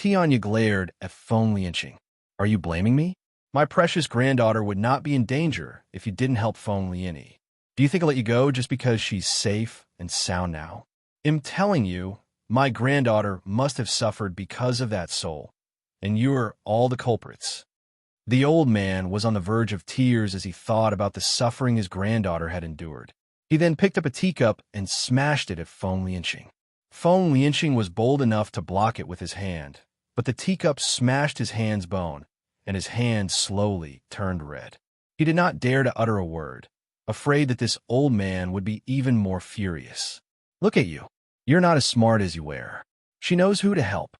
Tianya glared at Feng Lianqing. Are you blaming me? My precious granddaughter would not be in danger if you didn't help Feng Lianqing. Do you think I'll let you go just because she's safe and sound now? I'm telling you, my granddaughter must have suffered because of that soul, and you're all the culprits. The old man was on the verge of tears as he thought about the suffering his granddaughter had endured. He then picked up a teacup and smashed it at Feng Lianqing. Feng Lianqing was bold enough to block it with his hand, but the teacup smashed his hand's bone, and his hand slowly turned red. He did not dare to utter a word, afraid that this old man would be even more furious. Look at you. You're not as smart as you wear. She knows who to help.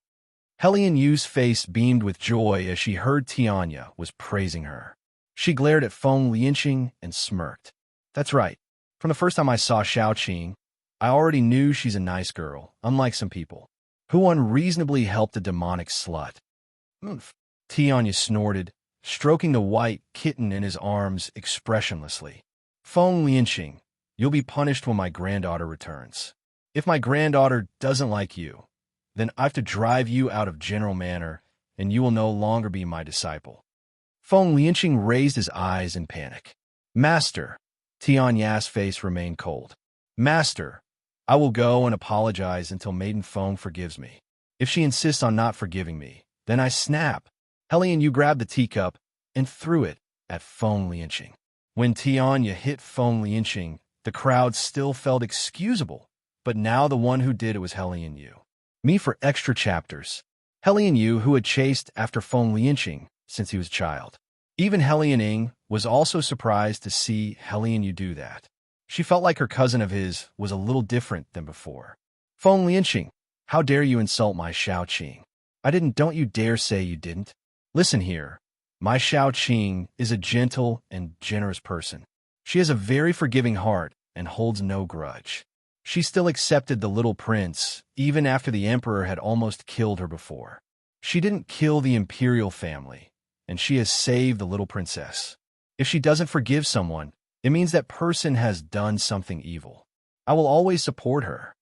Helian Yu's face beamed with joy as she heard Tianya was praising her. She glared at Feng Lianqing and smirked. That's right. From the first time I saw Xiaoqing, I already knew she's a nice girl, unlike some people, who unreasonably helped a demonic slut. Oomph. Tianya snorted, stroking the white kitten in his arms expressionlessly. Feng Lianqing, you'll be punished when my granddaughter returns. If my granddaughter doesn't like you, then I have to drive you out of General Manor, and you will no longer be my disciple. Feng Lianqing raised his eyes in panic. Master, Tianya's face remained cold. Master, I will go and apologize until Maiden Feng forgives me. If she insists on not forgiving me, then I snap. Helian Yu grabbed the teacup and threw it at Feng Lianqing. When Tianya hit Feng Lianqing, the crowd still felt excusable, but now the one who did it was Helian Yu. Me for extra chapters. Helian Yu, who had chased after Feng Lianqing since he was a child. Even Helian Ying was also surprised to see Helian Yu do that. She felt like her cousin of his was a little different than before. Feng Lianqing, how dare you insult my Xiaoqing? I didn't, don't you dare say you didn't. Listen here. My Xiaoqing is a gentle and generous person. She has a very forgiving heart and holds no grudge. She still accepted the little prince, even after the emperor had almost killed her before. She didn't kill the imperial family, and she has saved the little princess. If she doesn't forgive someone, it means that person has done something evil. I will always support her.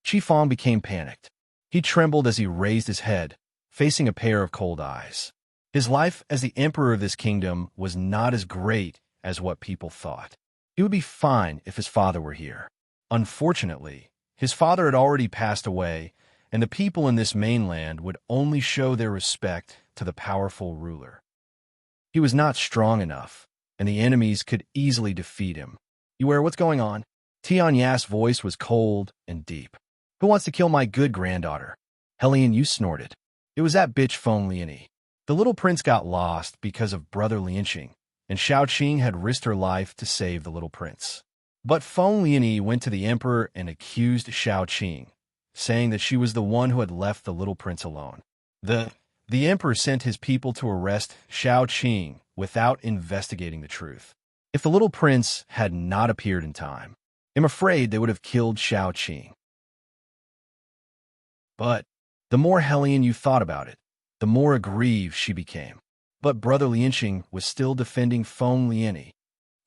Qi Fang became panicked. He trembled as he raised his head, facing a pair of cold eyes. His life as the emperor of this kingdom was not as great as what people thought. He would be fine if his father were here. Unfortunately, his father had already passed away, and the people in this mainland would only show their respect to the powerful ruler. He was not strong enough, and the enemies could easily defeat him. What's going on? Tianya's voice was cold and deep. Who wants to kill my good granddaughter? Helian Yu snorted. It was that bitch Feng Lianqing. The little prince got lost because of brother Lianqing, and Xiaoqing had risked her life to save the little prince. But Feng Lianqing went to the emperor and accused Xiaoqing, saying that she was the one who had left the little prince alone. The emperor sent his people to arrest Xiaoqing without investigating the truth. If the little prince had not appeared in time, I'm afraid they would have killed Xiaoqing. But the more Helian Yu thought about it, the more aggrieved she became. But brother Lianqing was still defending Feng Lianqing.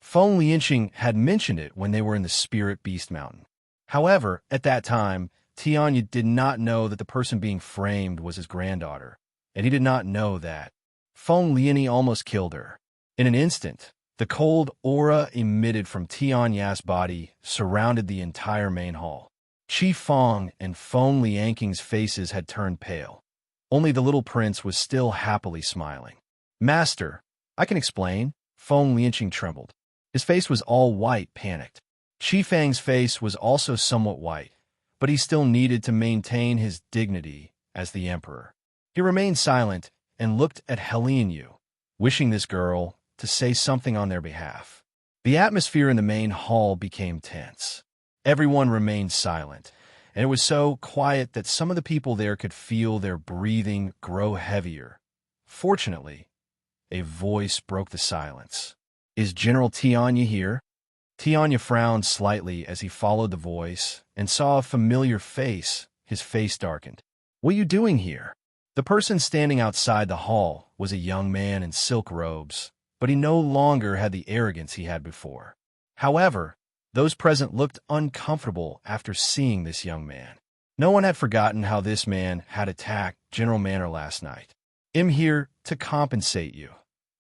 Feng Lianqing had mentioned it when they were in the Spirit Beast Mountain. However, at that time, Tianya did not know that the person being framed was his granddaughter, and he did not know that. Feng Lianqing almost killed her. In an instant, the cold aura emitted from Tianya's body surrounded the entire main hall. Qi Fang and Feng Lianqing's faces had turned pale. Only the little prince was still happily smiling. Master, I can explain. Feng Lianqing trembled. His face was all white, panicked. Qi Fang's face was also somewhat white, but he still needed to maintain his dignity as the emperor. He remained silent and looked at Helian Yu, wishing this girl to say something on their behalf. The atmosphere in the main hall became tense. Everyone remained silent, and it was so quiet that some of the people there could feel their breathing grow heavier. Fortunately, a voice broke the silence. Is General Tianya here? Tianya frowned slightly as he followed the voice and saw a familiar face. His face darkened. What are you doing here? The person standing outside the hall was a young man in silk robes, but he no longer had the arrogance he had before. However, those present looked uncomfortable after seeing this young man. No one had forgotten how this man had attacked General Manor last night. "I'm here to compensate you,"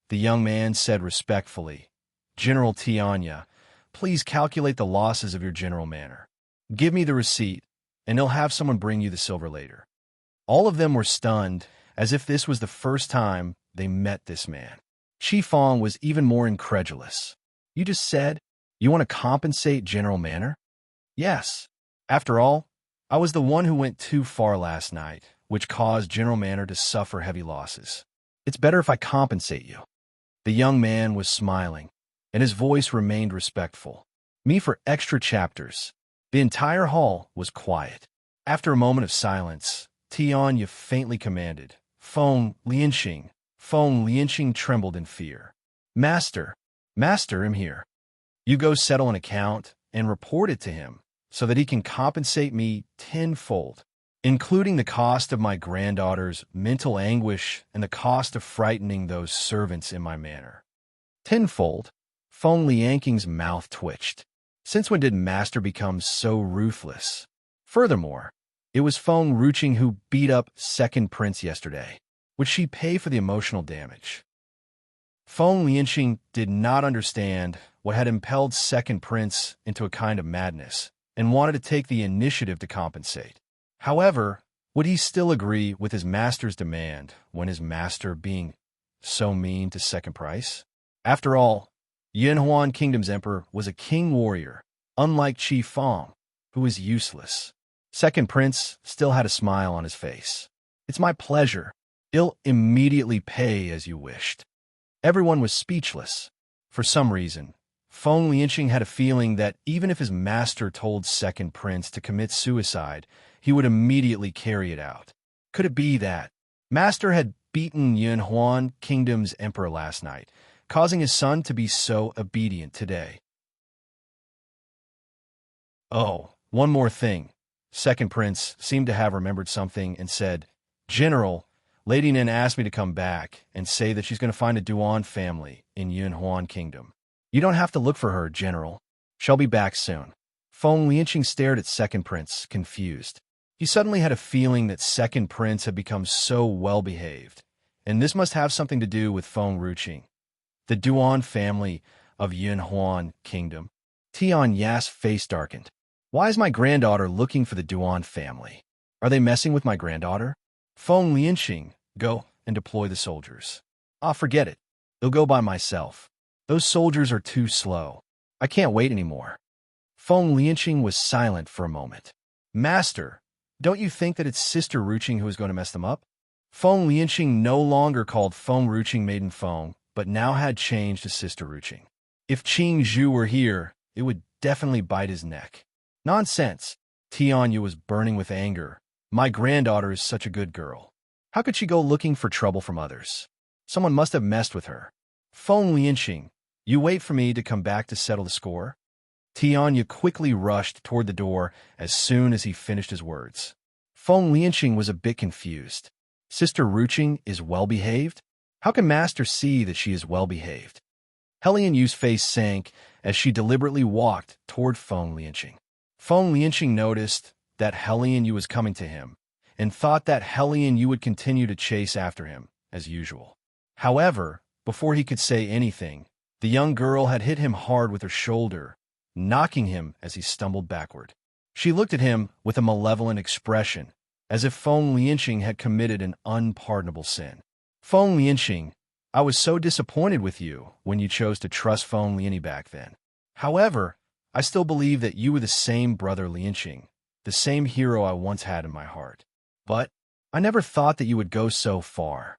the young man said respectfully. "General Tianya, please calculate the losses of your General Manor. Give me the receipt, and he'll have someone bring you the silver later." All of them were stunned, as if this was the first time they met this man. Chi Fong was even more incredulous. "You just said you want to compensate General Manor?" "Yes. After all, I was the one who went too far last night, which caused General Manor to suffer heavy losses. It's better if I compensate you." The young man was smiling, and his voice remained respectful. "Me for extra chapters." The entire hall was quiet. After a moment of silence, Tianya faintly commanded, "Feng Lianxing." Feng Lianxing trembled in fear. Master, I'm here. You go settle an account and report it to him so that he can compensate me tenfold, including the cost of my granddaughter's mental anguish and the cost of frightening those servants in my manor." "Tenfold?" Feng Lianxing's mouth twitched. Since when did Master become so ruthless? Furthermore, it was Feng Ruching who beat up Second Prince yesterday. Would she pay for the emotional damage? Feng Lianxing did not understand what had impelled Second Prince into a kind of madness and wanted to take the initiative to compensate. However, would he still agree with his master's demand when his master being so mean to Second Prince? After all, Yunhuan Kingdom's emperor was a king warrior, unlike Chi Fong, who was useless. Second Prince still had a smile on his face. "It's my pleasure. I'll immediately pay as you wished." Everyone was speechless. For some reason, Feng Lianxing had a feeling that even if his master told Second Prince to commit suicide, he would immediately carry it out. Could it be that Master had beaten Yunhuan Kingdom's emperor last night, causing his son to be so obedient today? "Oh, one more thing." Second Prince seemed to have remembered something and said, "General, Lady Nin asked me to come back and say that she's going to find a Duan family in Yunhuan Kingdom. You don't have to look for her, General. She'll be back soon." Feng Lianxing stared at Second Prince, confused. He suddenly had a feeling that Second Prince had become so well-behaved, and this must have something to do with Feng Ruching, the Duan family of Yunhuan Kingdom. Tian Ya's face darkened. "Why is my granddaughter looking for the Duan family? Are they messing with my granddaughter?" Feng Lianxing, "Go and deploy the soldiers." "Ah, forget it. I'll go by myself. Those soldiers are too slow. I can't wait anymore." Feng Lianxing was silent for a moment. "Master, don't you think that it's Sister Ruching who is going to mess them up?" Feng Lianxing no longer called Feng Ruching Maiden Feng, but now had changed to Sister Ruching. If Qing Zhu were here, it would definitely bite his neck. "Nonsense." Tianya was burning with anger. "My granddaughter is such a good girl. How could she go looking for trouble from others? Someone must have messed with her." "Feng Lianxing, you wait for me to come back to settle the score." Tianya quickly rushed toward the door as soon as he finished his words. Feng Lianxing was a bit confused. Sister Ruching is well-behaved? How can Master see that she is well-behaved? Helian Yu's face sank as she deliberately walked toward Feng Lianxing. Feng Lianxing noticed that Helian Yu was coming to him, and thought that Helian Yu would continue to chase after him, as usual. However, before he could say anything, the young girl had hit him hard with her shoulder, knocking him as he stumbled backward. She looked at him with a malevolent expression, as if Feng Lianxing had committed an unpardonable sin. "Feng Lianxing, I was so disappointed with you when you chose to trust Feng Lianyi back then. However, I still believe that you were the same brother Lianxing, the same hero I once had in my heart. But I never thought that you would go so far."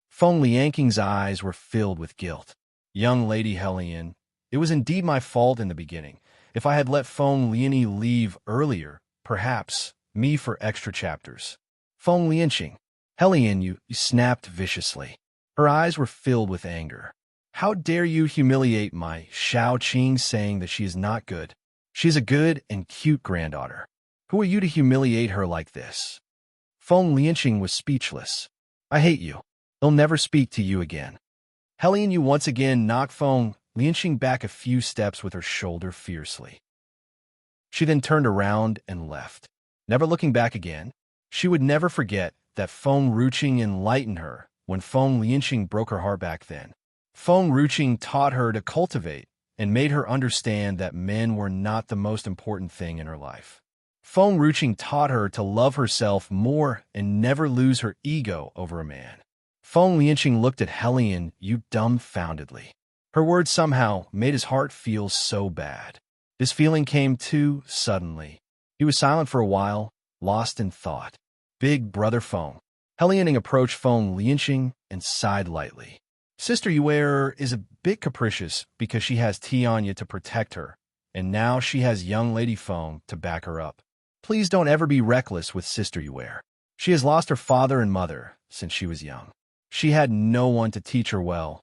Feng Lianxing's eyes were filled with guilt. "Young Lady Helian, it was indeed my fault in the beginning. If I had let Feng Lianyi leave earlier, perhaps me for extra chapters." "Feng Lianxing." Helian you snapped viciously. Her eyes were filled with anger. "How dare you humiliate my Shao Qing, saying that she is not good? She is a good and cute granddaughter. Who are you to humiliate her like this?" Feng Lianxing was speechless. "I hate you. I'll never speak to you again." Helian Yu once again knocked Feng Lianxing back a few steps with her shoulder fiercely. She then turned around and left. never looking back again. She would never forget that Feng Ruqing enlightened her when Feng Lianqing broke her heart back then. Feng Ruqing taught her to cultivate and made her understand that men were not the most important thing in her life. Feng Ruqing taught her to love herself more and never lose her ego over a man. Feng Lianqing looked at Helian dumbfoundedly. Her words somehow made his heart feel so bad. This feeling came too suddenly. He was silent for a while, lost in thought. Big brother Feng. Helianing approached Feng Lianqing and sighed lightly. Sister Yuer is a bit capricious because she has Tianya to protect her, and now she has young Lady Feng to back her up. Please don't ever be reckless with Sister Yuer. She has lost her father and mother since she was young. She had no one to teach her well,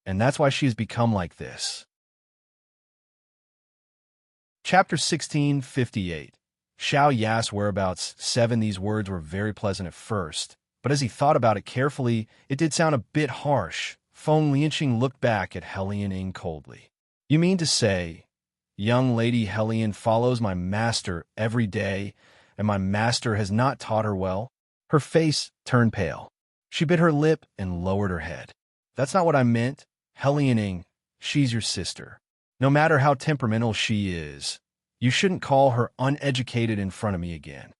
and that's why she has become like this. Chapter 1658. Xiao Ya's whereabouts 7. These words were very pleasant at first, but as he thought about it carefully, it did sound a bit harsh. Feng Lianqing looked back at Helian coldly. You mean to say, young Lady Helian follows my master every day, and my master has not taught her well? Her face turned pale. She bit her lip and lowered her head. That's not what I meant. Helian, she's your sister. No matter how temperamental she is, you shouldn't call her uneducated in front of me again.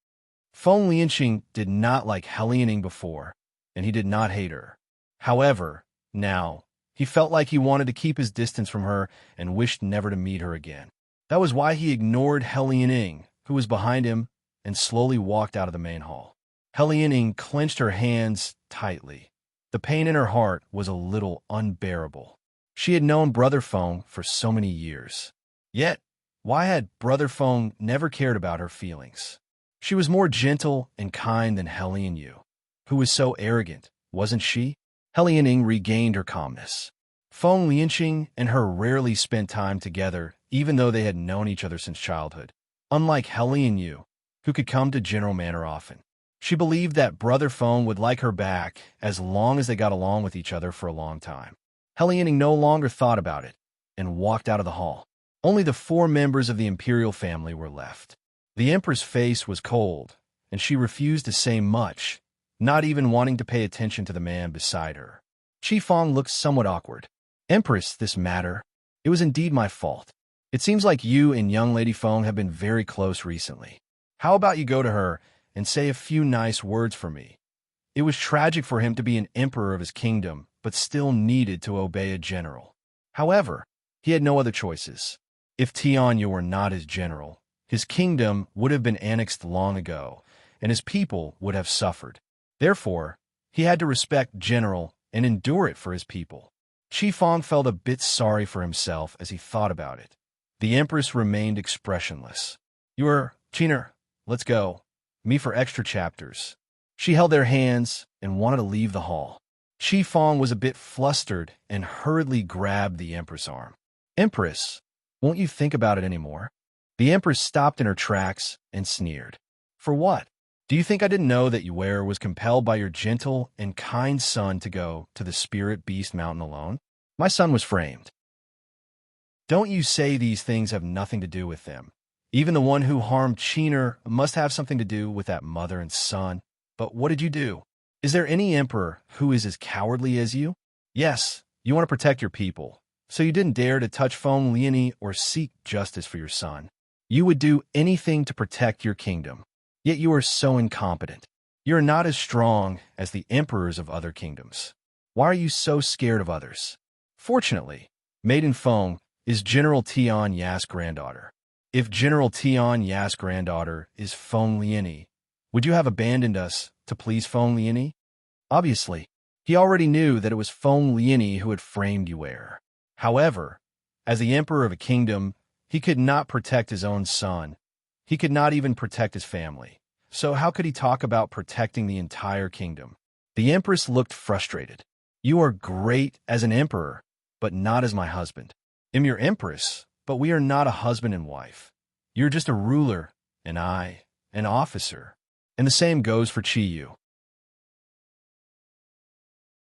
Feng Lianqing did not like Helian before, and he did not hate her. However, now, he felt like he wanted to keep his distance from her and wished never to meet her again. That was why he ignored Helian, who was behind him, and slowly walked out of the main hall. Helian clenched her hands tightly. The pain in her heart was a little unbearable. She had known Brother Feng for so many years. Yet, why had Brother Feng never cared about her feelings? She was more gentle and kind than Helian Yu, who was so arrogant, wasn't she? Helian regained her calmness. Feng Lianqing and her rarely spent time together, even though they had known each other since childhood. Unlike Helian Yu, who could come to General Manor often. She believed that Brother Feng would like her back as long as they got along with each other for a long time. Helian no longer thought about it and walked out of the hall. Only the 4 members of the imperial family were left. The Empress' face was cold, and she refused to say much, not even wanting to pay attention to the man beside her. Qifeng looked somewhat awkward. Empress, this matter. It was indeed my fault. It seems like you and young Lady Feng have been very close recently. How about you go to her and say a few nice words for me? It was tragic for him to be an emperor of his kingdom, but still needed to obey a general. However, he had no other choices. If Tianya were not his general, his kingdom would have been annexed long ago, and his people would have suffered. Therefore, he had to respect General and endure it for his people. Qifeng felt a bit sorry for himself as he thought about it. The Empress remained expressionless. Chiner, let's go. Me for extra chapters. She held their hands and wanted to leave the hall. Qifeng was a bit flustered and hurriedly grabbed the Empress' arm. Empress, won't you think about it anymore? The Empress stopped in her tracks and sneered. For what? Do you think I didn't know that Yuer was compelled by your gentle and kind son to go to the Spirit Beast Mountain alone? My son was framed. Don't you say these things have nothing to do with them. Even the one who harmed Chiner must have something to do with that mother and son. But what did you do? Is there any emperor who is as cowardly as you? Yes, you want to protect your people, so you didn't dare to touch Feng Lianqing or seek justice for your son. You would do anything to protect your kingdom. Yet you are so incompetent. You are not as strong as the emperors of other kingdoms. Why are you so scared of others? Fortunately, Maiden Feng is General Tianya's granddaughter. If General Tianya's granddaughter is Feng Lianqing, would you have abandoned us to please Feng Lianqing? Obviously, he already knew that it was Feng Lianqing who had framed Yuer. However, as the emperor of a kingdom, he could not protect his own son. He could not even protect his family. So how could he talk about protecting the entire kingdom? The Empress looked frustrated. You are great as an emperor, but not as my husband. I'm your Empress, but we are not a husband and wife. You're just a ruler, and I, an officer. And the same goes for Qiyu.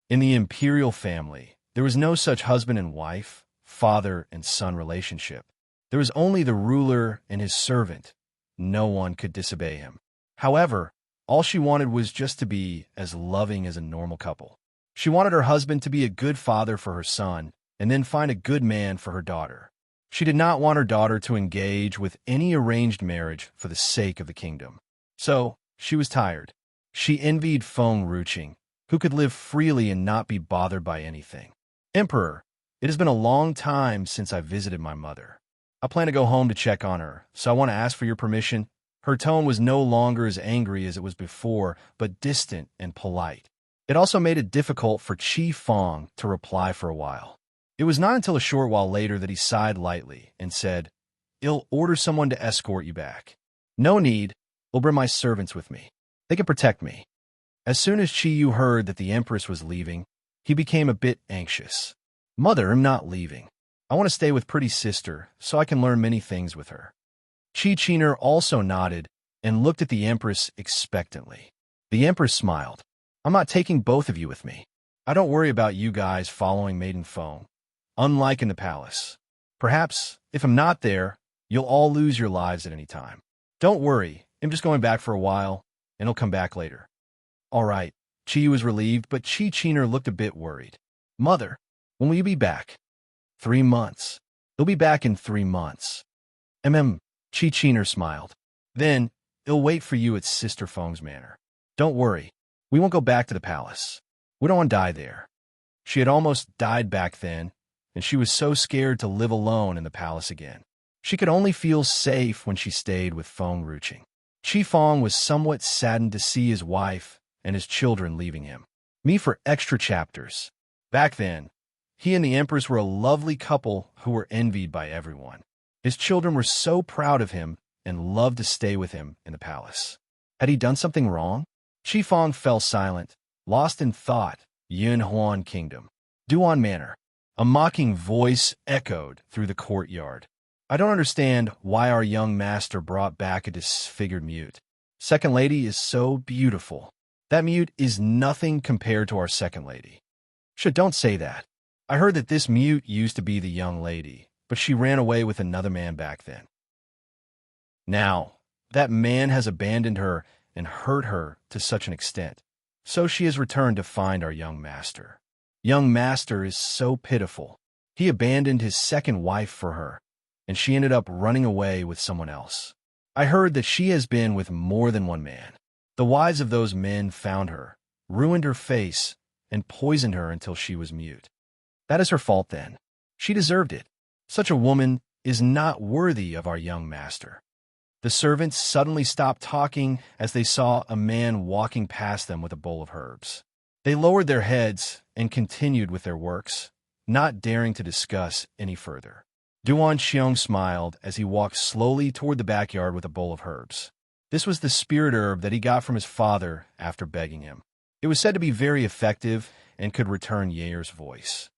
In the imperial family, there was no such husband and wife, father and son relationship. There was only the ruler and his servant. No one could disobey him. However, all she wanted was just to be as loving as a normal couple. She wanted her husband to be a good father for her son, and then find a good man for her daughter. She did not want her daughter to engage with any arranged marriage for the sake of the kingdom. So, she was tired. She envied Feng Ruqing, who could live freely and not be bothered by anything. Emperor, it has been a long time since I visited my mother. I plan to go home to check on her, so I want to ask for your permission. Her tone was no longer as angry as it was before, but distant and polite. It also made it difficult for Qi Feng to reply for a while. It was not until a short while later that he sighed lightly and said, "I'll order someone to escort you back." "No need. I'll bring my servants with me. They can protect me." As soon as Qi Yu heard that the Empress was leaving, he became a bit anxious. "Mother, I'm not leaving. I want to stay with pretty sister so I can learn many things with her." Qi Qiner also nodded and looked at the Empress expectantly. The Empress smiled. "I'm not taking both of you with me. I don't worry about you guys following Maiden Feng. Unlike in the palace. Perhaps, if I'm not there, you'll all lose your lives at any time. Don't worry, I'm just going back for a while, and I'll come back later." "All right." Qi was relieved, but Qi Qiner looked a bit worried. "Mother, when will you be back?" 3 months. He'll be back in 3 months. Qi Qiner smiled. "Then, he'll wait for you at Sister Feng's manor. Don't worry, we won't go back to the palace. We don't want to die there." She had almost died back then, and she was so scared to live alone in the palace again. She could only feel safe when she stayed with Feng Ruqing. Qi Feng was somewhat saddened to see his wife and his children leaving him. Me for extra chapters. Back then, he and the Empress were a lovely couple who were envied by everyone. His children were so proud of him and loved to stay with him in the palace. Had he done something wrong? Qi Feng fell silent, lost in thought. Yunhuan Kingdom. Duan Manor. A mocking voice echoed through the courtyard. "I don't understand why our young master brought back a disfigured mute. Second lady is so beautiful. That mute is nothing compared to our second lady." Don't say that. I heard that this mute used to be the young lady, but she ran away with another man back then. Now, that man has abandoned her and hurt her to such an extent. So she has returned to find our young master. Young master is so pitiful. He abandoned his second wife for her, and she ended up running away with someone else. I heard that she has been with more than one man. The wives of those men found her, ruined her face, and poisoned her until she was mute. That is her fault then. She deserved it. Such a woman is not worthy of our young master. The servants suddenly stopped talking as they saw a man walking past them with a bowl of herbs. They lowered their heads and continued with their works, not daring to discuss any further. Duan Xiong smiled as he walked slowly toward the backyard with a bowl of herbs. This was the spirit herb that he got from his father after begging him. It was said to be very effective and could return Yair's voice.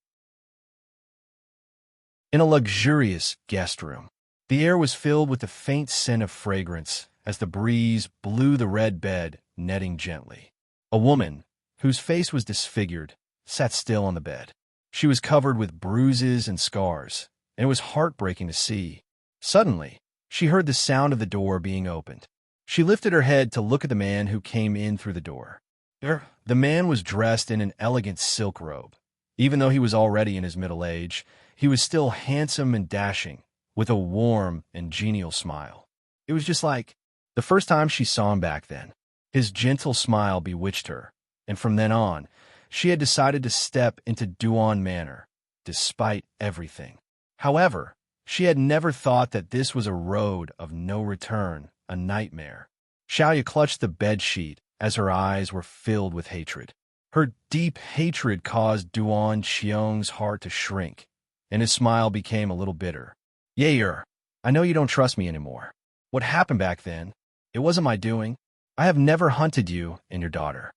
In a luxurious guest room, the air was filled with the faint scent of fragrance as the breeze blew the red bed netting gently. A woman, whose face was disfigured, sat still on the bed. She was covered with bruises and scars, and it was heartbreaking to see. Suddenly, she heard the sound of the door being opened. She lifted her head to look at the man who came in through the door. The man was dressed in an elegant silk robe. Even though he was already in his middle age, he was still handsome and dashing, with a warm and genial smile. It was just like the first time she saw him back then. His gentle smile bewitched her, and from then on, she had decided to step into Duan Manor, despite everything. However, she had never thought that this was a road of no return, a nightmare. Xiaoya clutched the bedsheet as her eyes were filled with hatred. Her deep hatred caused Duan Xiong's heart to shrink, and his smile became a little bitter. "Yair, I know you don't trust me anymore. What happened back then? It wasn't my doing. I have never hunted you and your daughter."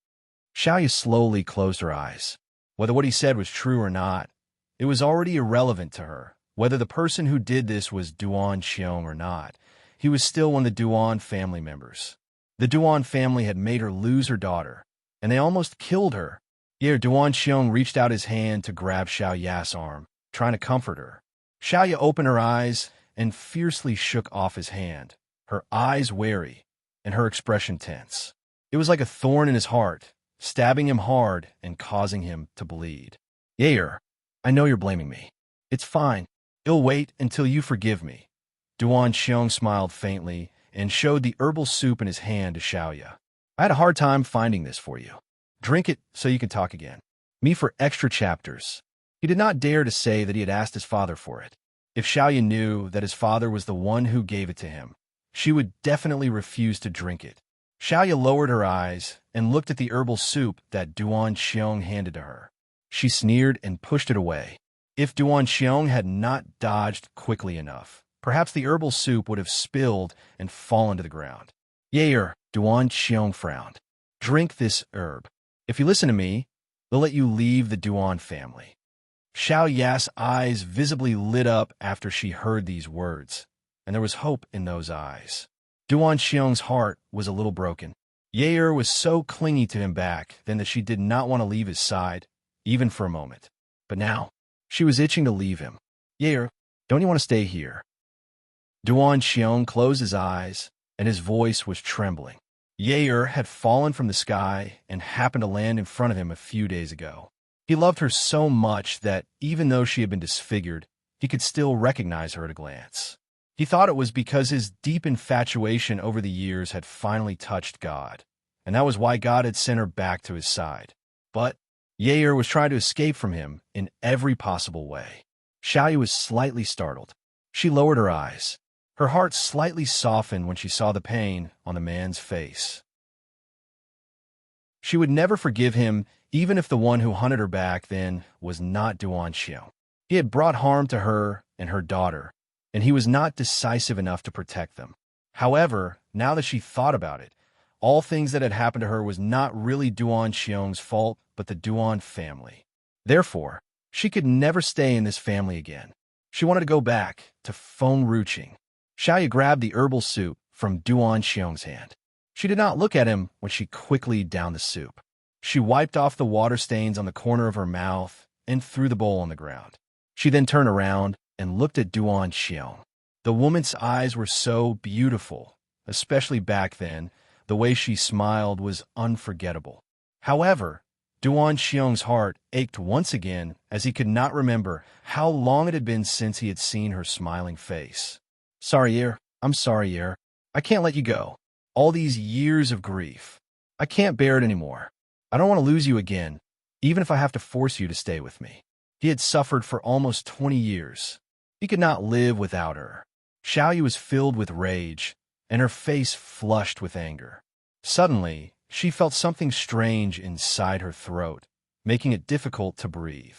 Xiaoya slowly closed her eyes. Whether what he said was true or not, it was already irrelevant to her. Whether the person who did this was Duan Xiong or not, he was still one of the Duan family members. The Duan family had made her lose her daughter, and they almost killed her. Here, Duan Xiong reached out his hand to grab Xiaoya's arm, trying to comfort her. Xiaoya opened her eyes and fiercely shook off his hand, her eyes wary, and her expression tense. It was like a thorn in his heart, stabbing him hard and causing him to bleed. Yair, I know you're blaming me. It's fine. It'll wait until you forgive me. Duan Xiong smiled faintly and showed the herbal soup in his hand to Xiaoya. I had a hard time finding this for you. Drink it so you can talk again. Me for extra chapters. He did not dare to say that he had asked his father for it. If Xiaoya knew that his father was the one who gave it to him, she would definitely refuse to drink it. Xiaoya lowered her eyes and looked at the herbal soup that Duan Xiong handed to her. She sneered and pushed it away. If Duan Xiong had not dodged quickly enough, perhaps the herbal soup would have spilled and fallen to the ground. Yair, Duan Xiong frowned. Drink this herb. If you listen to me, they'll let you leave the Duan family. Xiaoya's eyes visibly lit up after she heard these words, and there was hope in those eyes. Duan Xiong's heart was a little broken. Yair was so clingy to him back then that she did not want to leave his side, even for a moment. But now, she was itching to leave him. Yair, don't you want to stay here? Duan Xiong closed his eyes, and his voice was trembling. Yair had fallen from the sky and happened to land in front of him a few days ago. He loved her so much that, even though she had been disfigured, he could still recognize her at a glance. He thought it was because his deep infatuation over the years had finally touched God, and that was why God had sent her back to his side. But Yair was trying to escape from him in every possible way. Xiaoya was slightly startled. She lowered her eyes. Her heart slightly softened when she saw the pain on the man's face. She would never forgive him, even if the one who hunted her back then was not Duan Xiong. He had brought harm to her and her daughter, and he was not decisive enough to protect them. However, now that she thought about it, all things that had happened to her was not really Duan Xiong's fault, but the Duan family. Therefore, she could never stay in this family again. She wanted to go back to Feng Ruqing. Xiaoya grabbed the herbal soup from Duan Xiong's hand. She did not look at him when she quickly downed the soup. She wiped off the water stains on the corner of her mouth and threw the bowl on the ground. She then turned around and looked at Duan Xiong. The woman's eyes were so beautiful, especially back then. The way she smiled was unforgettable. However, Duan Xiong's heart ached once again as he could not remember how long it had been since he had seen her smiling face. Sorry, Yair. I'm sorry, Yair. I can't let you go. All these years of grief. I can't bear it anymore. I don't want to lose you again, even if I have to force you to stay with me. He had suffered for almost 20 years. He could not live without her. Xiaoya was filled with rage, and her face flushed with anger. Suddenly, she felt something strange inside her throat, making it difficult to breathe.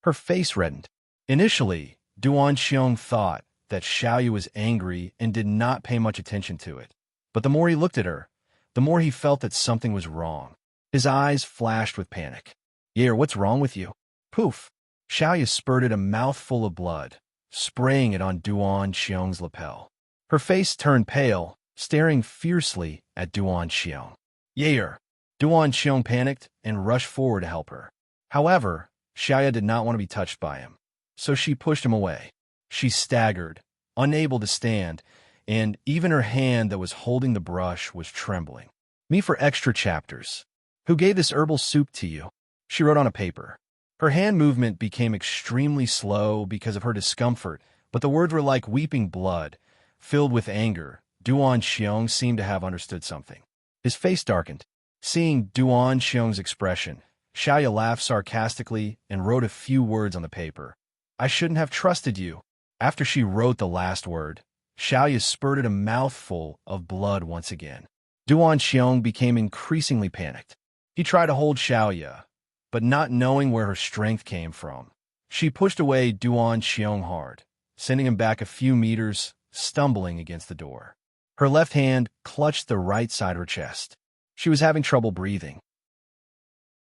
Her face reddened. Initially, Duan Xiong thought that Xiaoya was angry and did not pay much attention to it. But the more he looked at her, the more he felt that something was wrong. His eyes flashed with panic. Yair, what's wrong with you? Poof! Xiaoya spurted a mouthful of blood, spraying it on Duan Xiong's lapel. Her face turned pale, staring fiercely at Duan Xiong. Yair! Duan Xiong panicked and rushed forward to help her. However, Xiaoya did not want to be touched by him, so she pushed him away. She staggered, unable to stand, and even her hand that was holding the brush was trembling. Me for extra chapters. Who gave this herbal soup to you? She wrote on a paper. Her hand movement became extremely slow because of her discomfort, but the words were like weeping blood. Filled with anger, Duan Xiong seemed to have understood something. His face darkened. Seeing Duan Xiong's expression, Xiaoya laughed sarcastically and wrote a few words on the paper. I shouldn't have trusted you. After she wrote the last word, Xiaoya spurted a mouthful of blood once again. Duan Xiong became increasingly panicked. He tried to hold Xiaoya, but not knowing where her strength came from, she pushed away Duan Xiong hard, sending him back a few meters, stumbling against the door. Her left hand clutched the right side of her chest. She was having trouble breathing.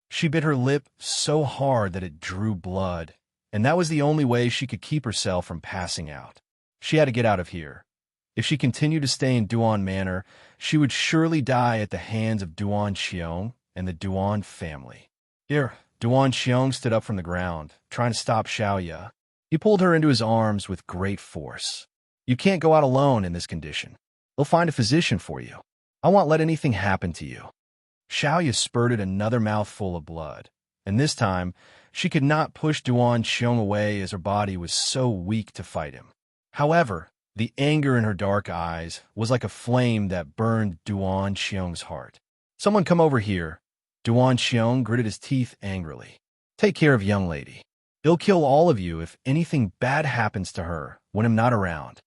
She bit her lip so hard that it drew blood, and that was the only way she could keep herself from passing out. She had to get out of here. If she continued to stay in Duan Manor, she would surely die at the hands of Duan Xiong and the Duan family. Here, Duan Xiong stood up from the ground, trying to stop Xiaoya. He pulled her into his arms with great force. You can't go out alone in this condition. They'll find a physician for you. I won't let anything happen to you. Xiaoya spurted another mouthful of blood, and this time she could not push Duan Xiong away as her body was so weak to fight him. However, the anger in her dark eyes was like a flame that burned Duan Xiong's heart. Someone come over here. Duan Xiong gritted his teeth angrily. Take care of young lady. He'll kill all of you if anything bad happens to her when I'm not around.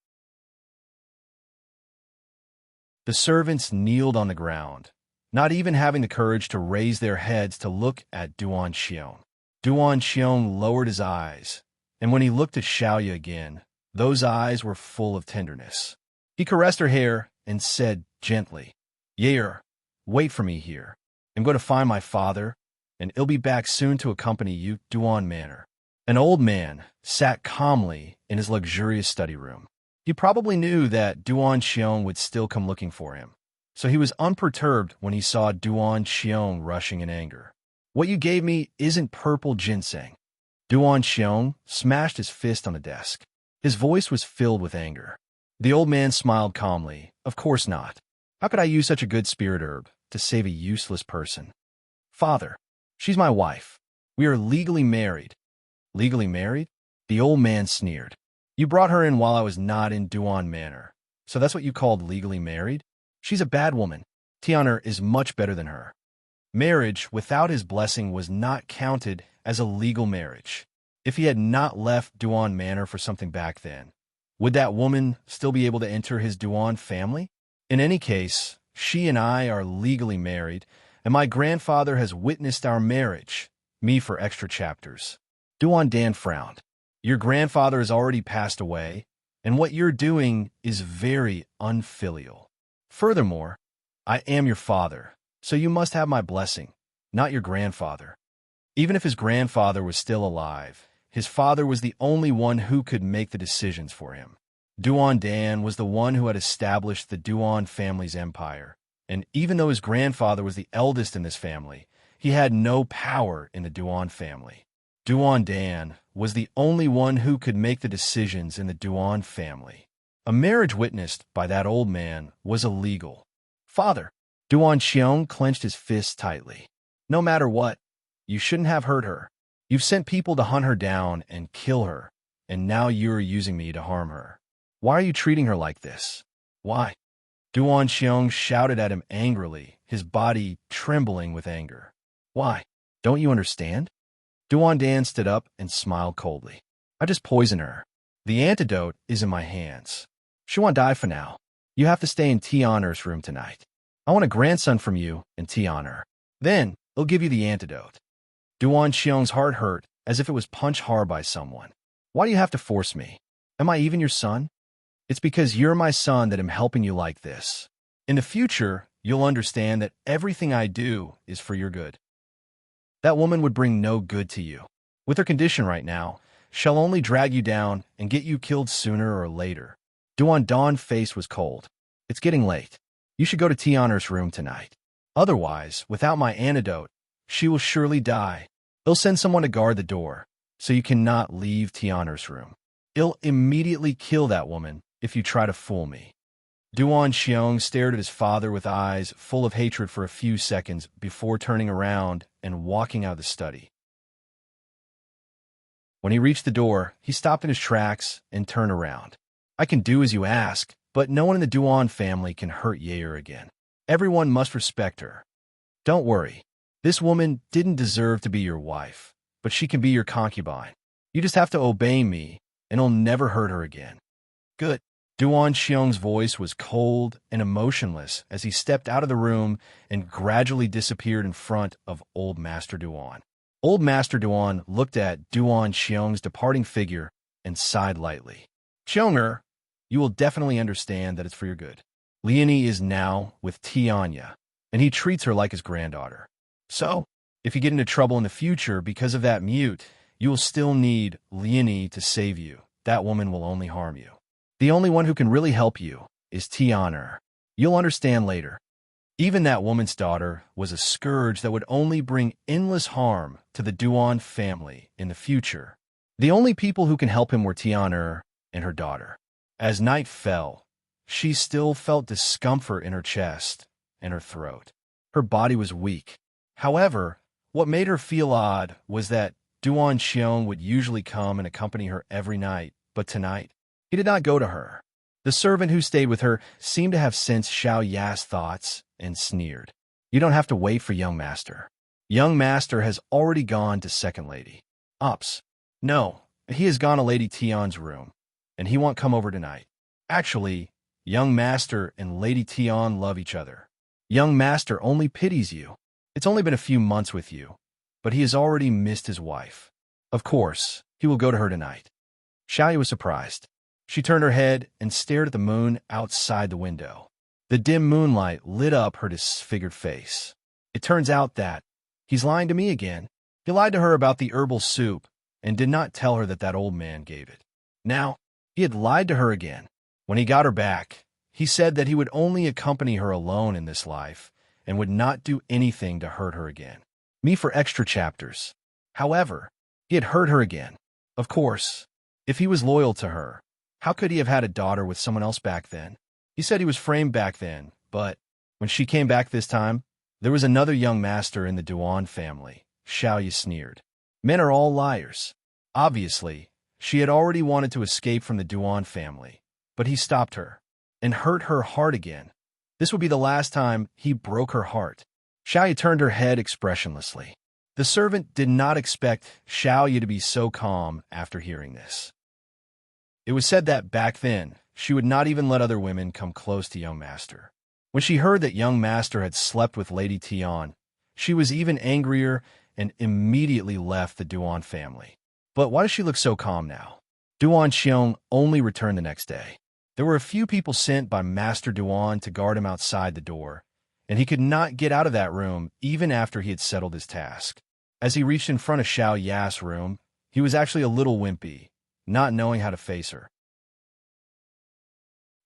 The servants kneeled on the ground, not even having the courage to raise their heads to look at Duan Xiong. Duan Xiong lowered his eyes, and when he looked at Xiaoya again, those eyes were full of tenderness. He caressed her hair and said gently, Yair, wait for me here. I'm going to find my father, and he'll be back soon to accompany you to Duan Manor. An old man sat calmly in his luxurious study room. He probably knew that Duan Xiong would still come looking for him, so he was unperturbed when he saw Duan Xiong rushing in anger. What you gave me isn't purple ginseng. Duan Xiong smashed his fist on the desk. His voice was filled with anger. The old man smiled calmly. Of course not. How could I use such a good spirit herb to save a useless person? Father, she's my wife. We are legally married. Legally married? The old man sneered. You brought her in while I was not in Duan Manor, so that's what you called legally married? She's a bad woman. Tian'er is much better than her. Marriage without his blessing was not counted as a legal marriage. If he had not left Duan Manor for something back then, would that woman still be able to enter his Duan family? In any case, she and I are legally married, and my grandfather has witnessed our marriage, me for extra chapters. Duan Dan frowned. Your grandfather has already passed away, and what you're doing is very unfilial. Furthermore, I am your father, so you must have my blessing, not your grandfather. Even if his grandfather was still alive, his father was the only one who could make the decisions for him. Duan Dan was the one who had established the Duan family's empire, and even though his grandfather was the eldest in this family, he had no power in the Duan family. Duan Dan was the only one who could make the decisions in the Duan family. A marriage witnessed by that old man was illegal. Father, Duan Xiong clenched his fists tightly. No matter what, you shouldn't have hurt her. You've sent people to hunt her down and kill her, and now you're using me to harm her. Why are you treating her like this? Why? Duan Xiong shouted at him angrily, his body trembling with anger. Why? Don't you understand? Duan Dan stood up and smiled coldly. I just poisoned her. The antidote is in my hands. She won't die for now. You have to stay in Tian'er's room tonight. I want a grandson from you and Tian'er. Then he'll give you the antidote. Duan Xiong's heart hurt as if it was punched hard by someone. Why do you have to force me? Am I even your son? It's because you're my son that I'm helping you like this. In the future, you'll understand that everything I do is for your good. That woman would bring no good to you. With her condition right now, she'll only drag you down and get you killed sooner or later. Duan Don's face was cold. It's getting late. You should go to Tian'er's room tonight. Otherwise, without my antidote, she will surely die. They'll send someone to guard the door, so you cannot leave Tian'er's room. He'll immediately kill that woman if you try to fool me. Duan Xiong stared at his father with eyes full of hatred for a few seconds before turning around and walking out of the study. When he reached the door, he stopped in his tracks and turned around. I can do as you ask, but no one in the Duan family can hurt Yair again. Everyone must respect her. Don't worry. This woman didn't deserve to be your wife, but she can be your concubine. You just have to obey me, and it'll never hurt her again. Good. Duan Xiong's voice was cold and emotionless as he stepped out of the room and gradually disappeared in front of Old Master Duan. Old Master Duan looked at Duan Xiong's departing figure and sighed lightly. Xiong'er, you will definitely understand that it's for your good. Leonie is now with Tianya, and he treats her like his granddaughter. So, if you get into trouble in the future because of that mute, you will still need Leonie to save you. That woman will only harm you. The only one who can really help you is Tian'er. You'll understand later. Even that woman's daughter was a scourge that would only bring endless harm to the Duan family in the future. The only people who can help him were Tian'er and her daughter. As night fell, she still felt discomfort in her chest, and her throat. Her body was weak. However, what made her feel odd was that Duan Xiong would usually come and accompany her every night, but tonight, he did not go to her. The servant who stayed with her seemed to have sensed Xiao Ya's thoughts and sneered. You don't have to wait for young master. Young master has already gone to second lady. Ops. No, he has gone to Lady Tion's room, and he won't come over tonight. Actually, young master and Lady Tion love each other. Young master only pities you. It's only been a few months with you, but he has already missed his wife. Of course, he will go to her tonight. Xiaoyu was surprised. She turned her head and stared at the moon outside the window. The dim moonlight lit up her disfigured face. It turns out that he's lying to me again. He lied to her about the herbal soup and did not tell her that old man gave it. Now, he had lied to her again. When he got her back, he said that he would only accompany her alone in this life and would not do anything to hurt her again. Me for extra chapters. However, he had hurt her again. Of course, if he was loyal to her, how could he have had a daughter with someone else back then? He said he was framed back then, but when she came back this time, there was another young master in the Duan family. Xiaoyu sneered. Men are all liars. Obviously, she had already wanted to escape from the Duan family, but he stopped her and hurt her heart again. This would be the last time he broke her heart. Xiaoyu turned her head expressionlessly. The servant did not expect Xiaoyu to be so calm after hearing this. It was said that back then, she would not even let other women come close to young master. When she heard that young master had slept with Lady Tian, she was even angrier and immediately left the Duan family. But why does she look so calm now? Duan Xiong only returned the next day. There were a few people sent by Master Duan to guard him outside the door, and he could not get out of that room even after he had settled his task. As he reached in front of Xiao Ya's room, he was actually a little wimpy, not knowing how to face her.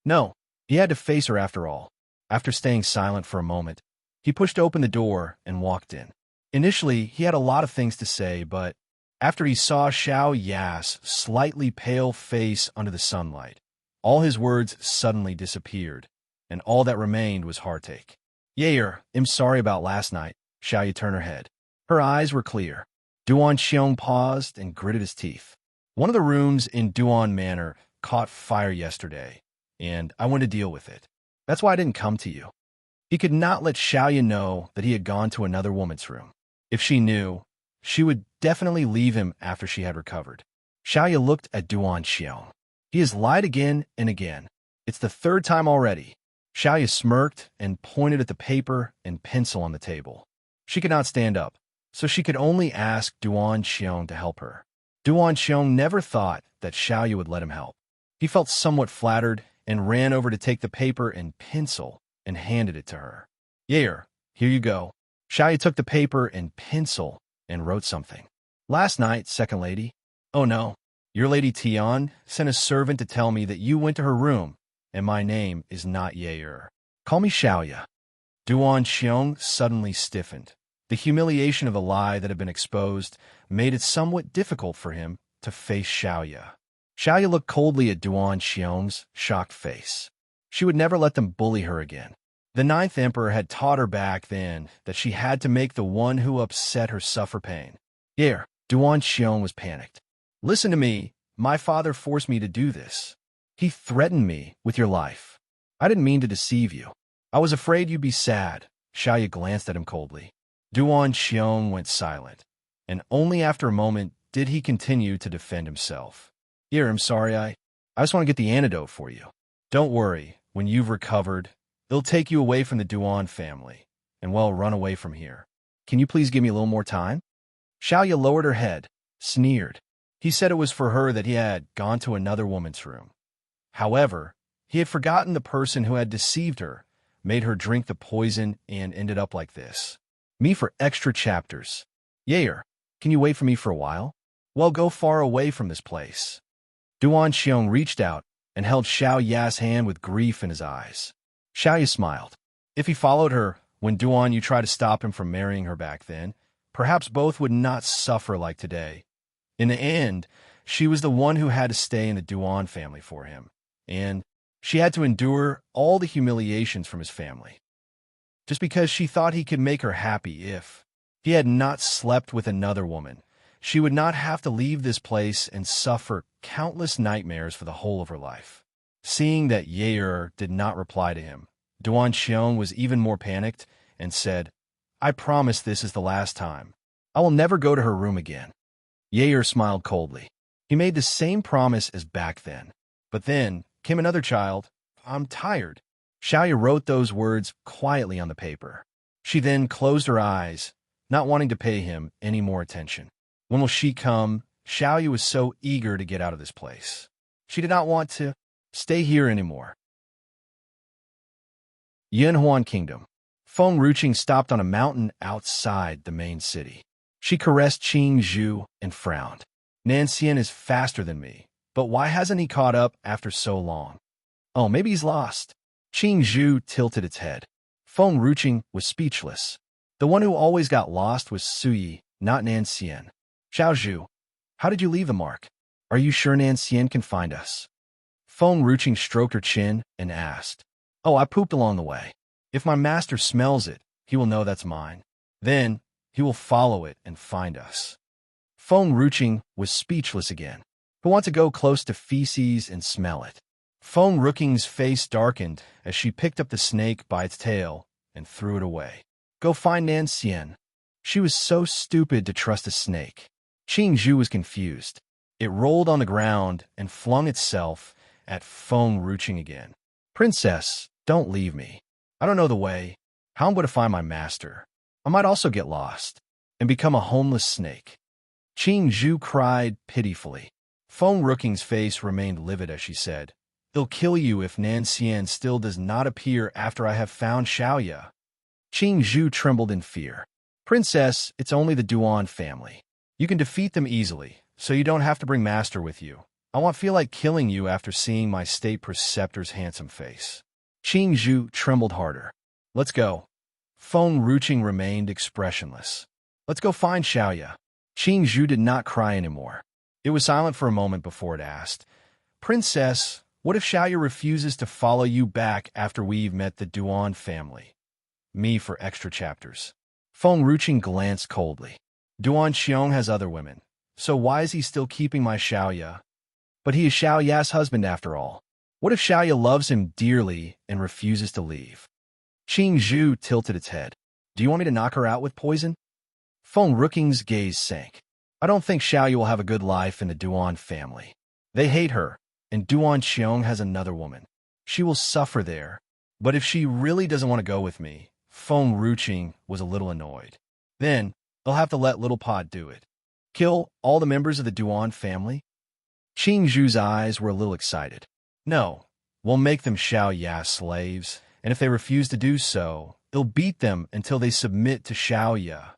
No, he had to face her after all. After staying silent for a moment, he pushed open the door and walked in. Initially, he had a lot of things to say, but after he saw Xiao Ya's slightly pale face under the sunlight, all his words suddenly disappeared, and all that remained was heartache. Yair, I'm sorry about last night. Xiaoyu turned her head. Her eyes were clear. Duan Xiong paused and gritted his teeth. One of the rooms in Duan Manor caught fire yesterday, and I went to deal with it. That's why I didn't come to you. He could not let Xiaoyu know that he had gone to another woman's room. If she knew, she would definitely leave him after she had recovered. Xiaoyu looked at Duan Xiong. He has lied again and again. It's the third time already. Xiaoyu smirked and pointed at the paper and pencil on the table. She could not stand up, so she could only ask Duan Xiong to help her. Duan Xiong never thought that Xiaoyu would let him help. He felt somewhat flattered and ran over to take the paper and pencil and handed it to her. Yair, here you go. Xiaoyu took the paper and pencil and wrote something. Last night, second lady. Oh no, your Lady Tian sent a servant to tell me that you went to her room, and my name is not Yair. Call me Xiaoyu. Duan Xiong suddenly stiffened. The humiliation of a lie that had been exposed made it somewhat difficult for him to face Xiaoyu. Xiaoyu looked coldly at Duan Xiong's shocked face. She would never let them bully her again. The ninth emperor had taught her back then that she had to make the one who upset her suffer pain. Here, Duan Xiong was panicked. Listen to me. My father forced me to do this. He threatened me with your life. I didn't mean to deceive you. I was afraid you'd be sad. Xiaoyu glanced at him coldly. Duan Xiong went silent, and only after a moment did he continue to defend himself. Here, I'm sorry, I just want to get the antidote for you. Don't worry, when you've recovered, they'll take you away from the Duan family, and well, run away from here. Can you please give me a little more time? Xiaoyu lowered her head, sneered. He said it was for her that he had gone to another woman's room. However, he had forgotten the person who had deceived her, made her drink the poison, and ended up like this. Me for extra chapters. Yair, can you wait for me for a while? Well, go far away from this place. Duan Xiong reached out and held Xiao Ya's hand with grief in his eyes. Xiaoyu smiled. If he followed her, when Duan you tried to stop him from marrying her back then, perhaps both would not suffer like today. In the end, she was the one who had to stay in the Duan family for him, and she had to endure all the humiliations from his family. just because she thought he could make her happy if he had not slept with another woman. She would not have to leave this place and suffer countless nightmares for the whole of her life. Seeing that Yair did not reply to him, Duan Xiong was even more panicked and said, "I promise this is the last time. I will never go to her room again." Yair smiled coldly. He made the same promise as back then. But then came another child. "I'm tired." Xiaoya wrote those words quietly on the paper. She then closed her eyes, not wanting to pay him any more attention. When will she come? Xiaoya was so eager to get out of this place. She did not want to stay here anymore. Yunhuan Kingdom. Feng Ruqing stopped on a mountain outside the main city. She caressed Qing Zhu and frowned. "Nanxian is faster than me, but why hasn't he caught up after so long? Oh, maybe he's lost." Qing Zhu tilted its head. Feng Ruqing was speechless. The one who always got lost was Suyi, not Nanxian. "Xiao Zhu, how did you leave the mark? Are you sure Nanxian can find us?" Feng Ruqing stroked her chin and asked. "Oh, I pooped along the way. If my master smells it, he will know that's mine. Then he will follow it and find us." Feng Ruqing was speechless again. Who wants to go close to feces and smell it? Feng Ruqing's face darkened as she picked up the snake by its tail and threw it away. Go find Nanxian. She was so stupid to trust a snake. Qing Zhu was confused. It rolled on the ground and flung itself at Feng Ruqing again. "Princess, don't leave me. I don't know the way. How am I going to find my master? I might also get lost and become a homeless snake." Qing Zhu cried pitifully. Feng Ruqing's face remained livid as she said, "They'll kill you if Nanxian still does not appear after I have found Xiaoya." Qing Zhu trembled in fear. "Princess, it's only the Duan family. You can defeat them easily, so you don't have to bring master with you. I won't feel like killing you after seeing my state preceptor's handsome face." Qing Zhu trembled harder. "Let's go." Feng Ruqing remained expressionless. "Let's go find Xiaoya." Qing Zhu did not cry anymore. It was silent for a moment before it asked, "Princess, what if Xiaoya refuses to follow you back after we've met the Duan family?" Me for extra chapters. Feng Ruqing glanced coldly. "Duan Xiong has other women, so why is he still keeping my Xiaoya? But he is Xiaoya's husband after all. What if Xiaoya loves him dearly and refuses to leave?" Qing Zhu tilted its head. "Do you want me to knock her out with poison?" Feng Ruqing's gaze sank. "I don't think Xiaoya will have a good life in the Duan family. They hate her, and Duan Xiong has another woman. She will suffer there. But if she really doesn't want to go with me," Feng Ruqing was a little annoyed. "Then they'll have to let Little Pod do it. Kill all the members of the Duan family?" Qing Zhu's eyes were a little excited. "No, we'll make them Xiaoya's slaves, and if they refuse to do so, they'll beat them until they submit to Xiaoya."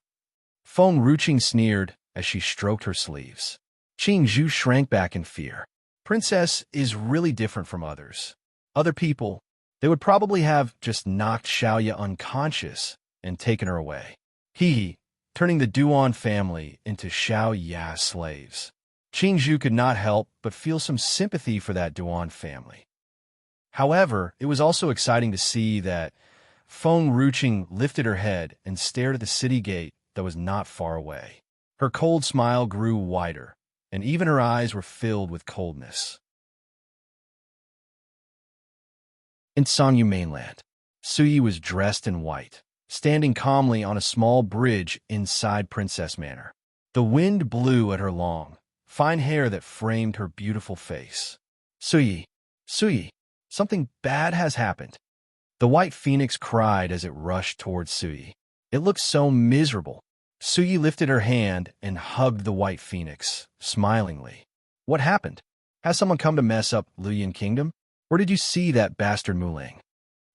Feng Ruqing sneered as she stroked her sleeves. Qing Zhu shrank back in fear. "Princess is really different from others. Other people, they would probably have just knocked Xiaoya unconscious and taken her away. He, turning the Duan family into Xiaoya's slaves." Qing Zhu could not help but feel some sympathy for that Duan family. However, it was also exciting to see that Feng Ruqing lifted her head and stared at the city gate that was not far away. Her cold smile grew wider, and even her eyes were filled with coldness. In Sangyu mainland, Suyi was dressed in white, standing calmly on a small bridge inside Princess Manor. The wind blew at her long, fine hair that framed her beautiful face. "Suyi, Suyi, something bad has happened." The white phoenix cried as it rushed towards Suyi. It looked so miserable. Suyi lifted her hand and hugged the white phoenix, smilingly. "What happened? Has someone come to mess up Luyan Kingdom? Where did you see that bastard Muling?"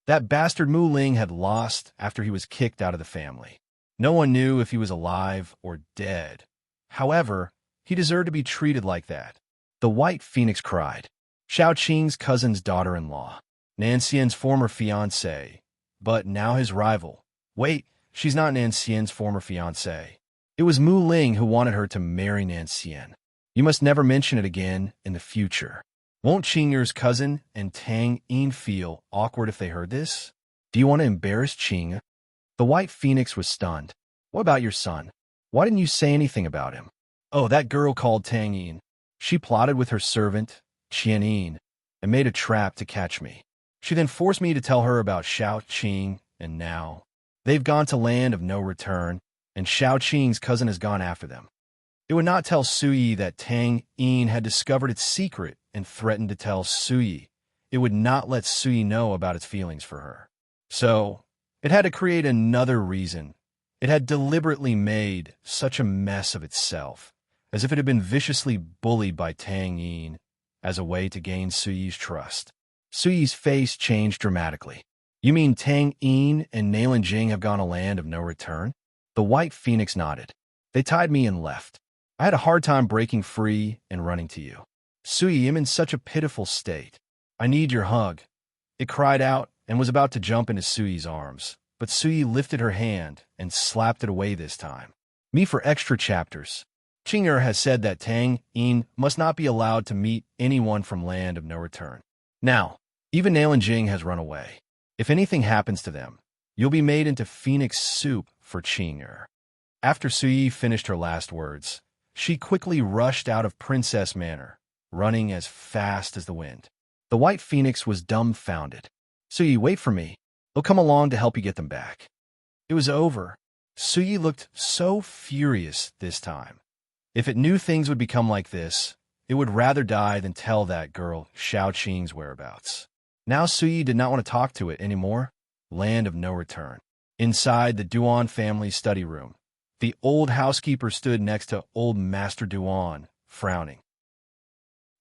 That bastard Muling had lost after he was kicked out of the family. No one knew if he was alive or dead. However, he deserved to be treated like that. The white phoenix cried. Xiao Qing's cousin's daughter-in-law, Nanxian's former fiancée, but now his rival. Wait, she's not Nanxian's former fiancée. It was Mu Ling who wanted her to marry Nanxian. You must never mention it again in the future. Won't Qing'er's cousin and Tang Yin feel awkward if they heard this? Do you want to embarrass Qing? The White Phoenix was stunned. What about your son? Why didn't you say anything about him? Oh, that girl called Tang Yin. She plotted with her servant, Qian Yin, and made a trap to catch me. She then forced me to tell her about Xiao Qing, and now they've gone to land of no return, and Xiao Qing's cousin has gone after them. It would not tell Suyi that Tang Yin had discovered its secret and threatened to tell Suyi. It would not let Suyi know about its feelings for her. So, it had to create another reason. It had deliberately made such a mess of itself, as if it had been viciously bullied by Tang Yin as a way to gain Suyi's trust. Suyi's face changed dramatically. You mean Tang Yin and Nailan Jing have gone a land of no return? The White Phoenix nodded. They tied me and left. I had a hard time breaking free and running to you. Suyi, I'm in such a pitiful state. I need your hug. It cried out and was about to jump into Suyi's arms, but Suyi lifted her hand and slapped it away this time. Me for extra chapters. Qing'er has said that Tang Yin must not be allowed to meet anyone from land of no return. Now, even Nailan Jing has run away. If anything happens to them, you'll be made into phoenix soup for Qing'er. After Suyi finished her last words, she quickly rushed out of Princess Manor, running as fast as the wind. The White Phoenix was dumbfounded. Suyi, wait for me. I'll come along to help you get them back. It was over. Suyi looked so furious this time. If it knew things would become like this, it would rather die than tell that girl Xiao Qing's whereabouts. Now Suyi did not want to talk to it anymore. Land of no return. Inside the Duan family's study room, the old housekeeper stood next to old Master Duan, frowning.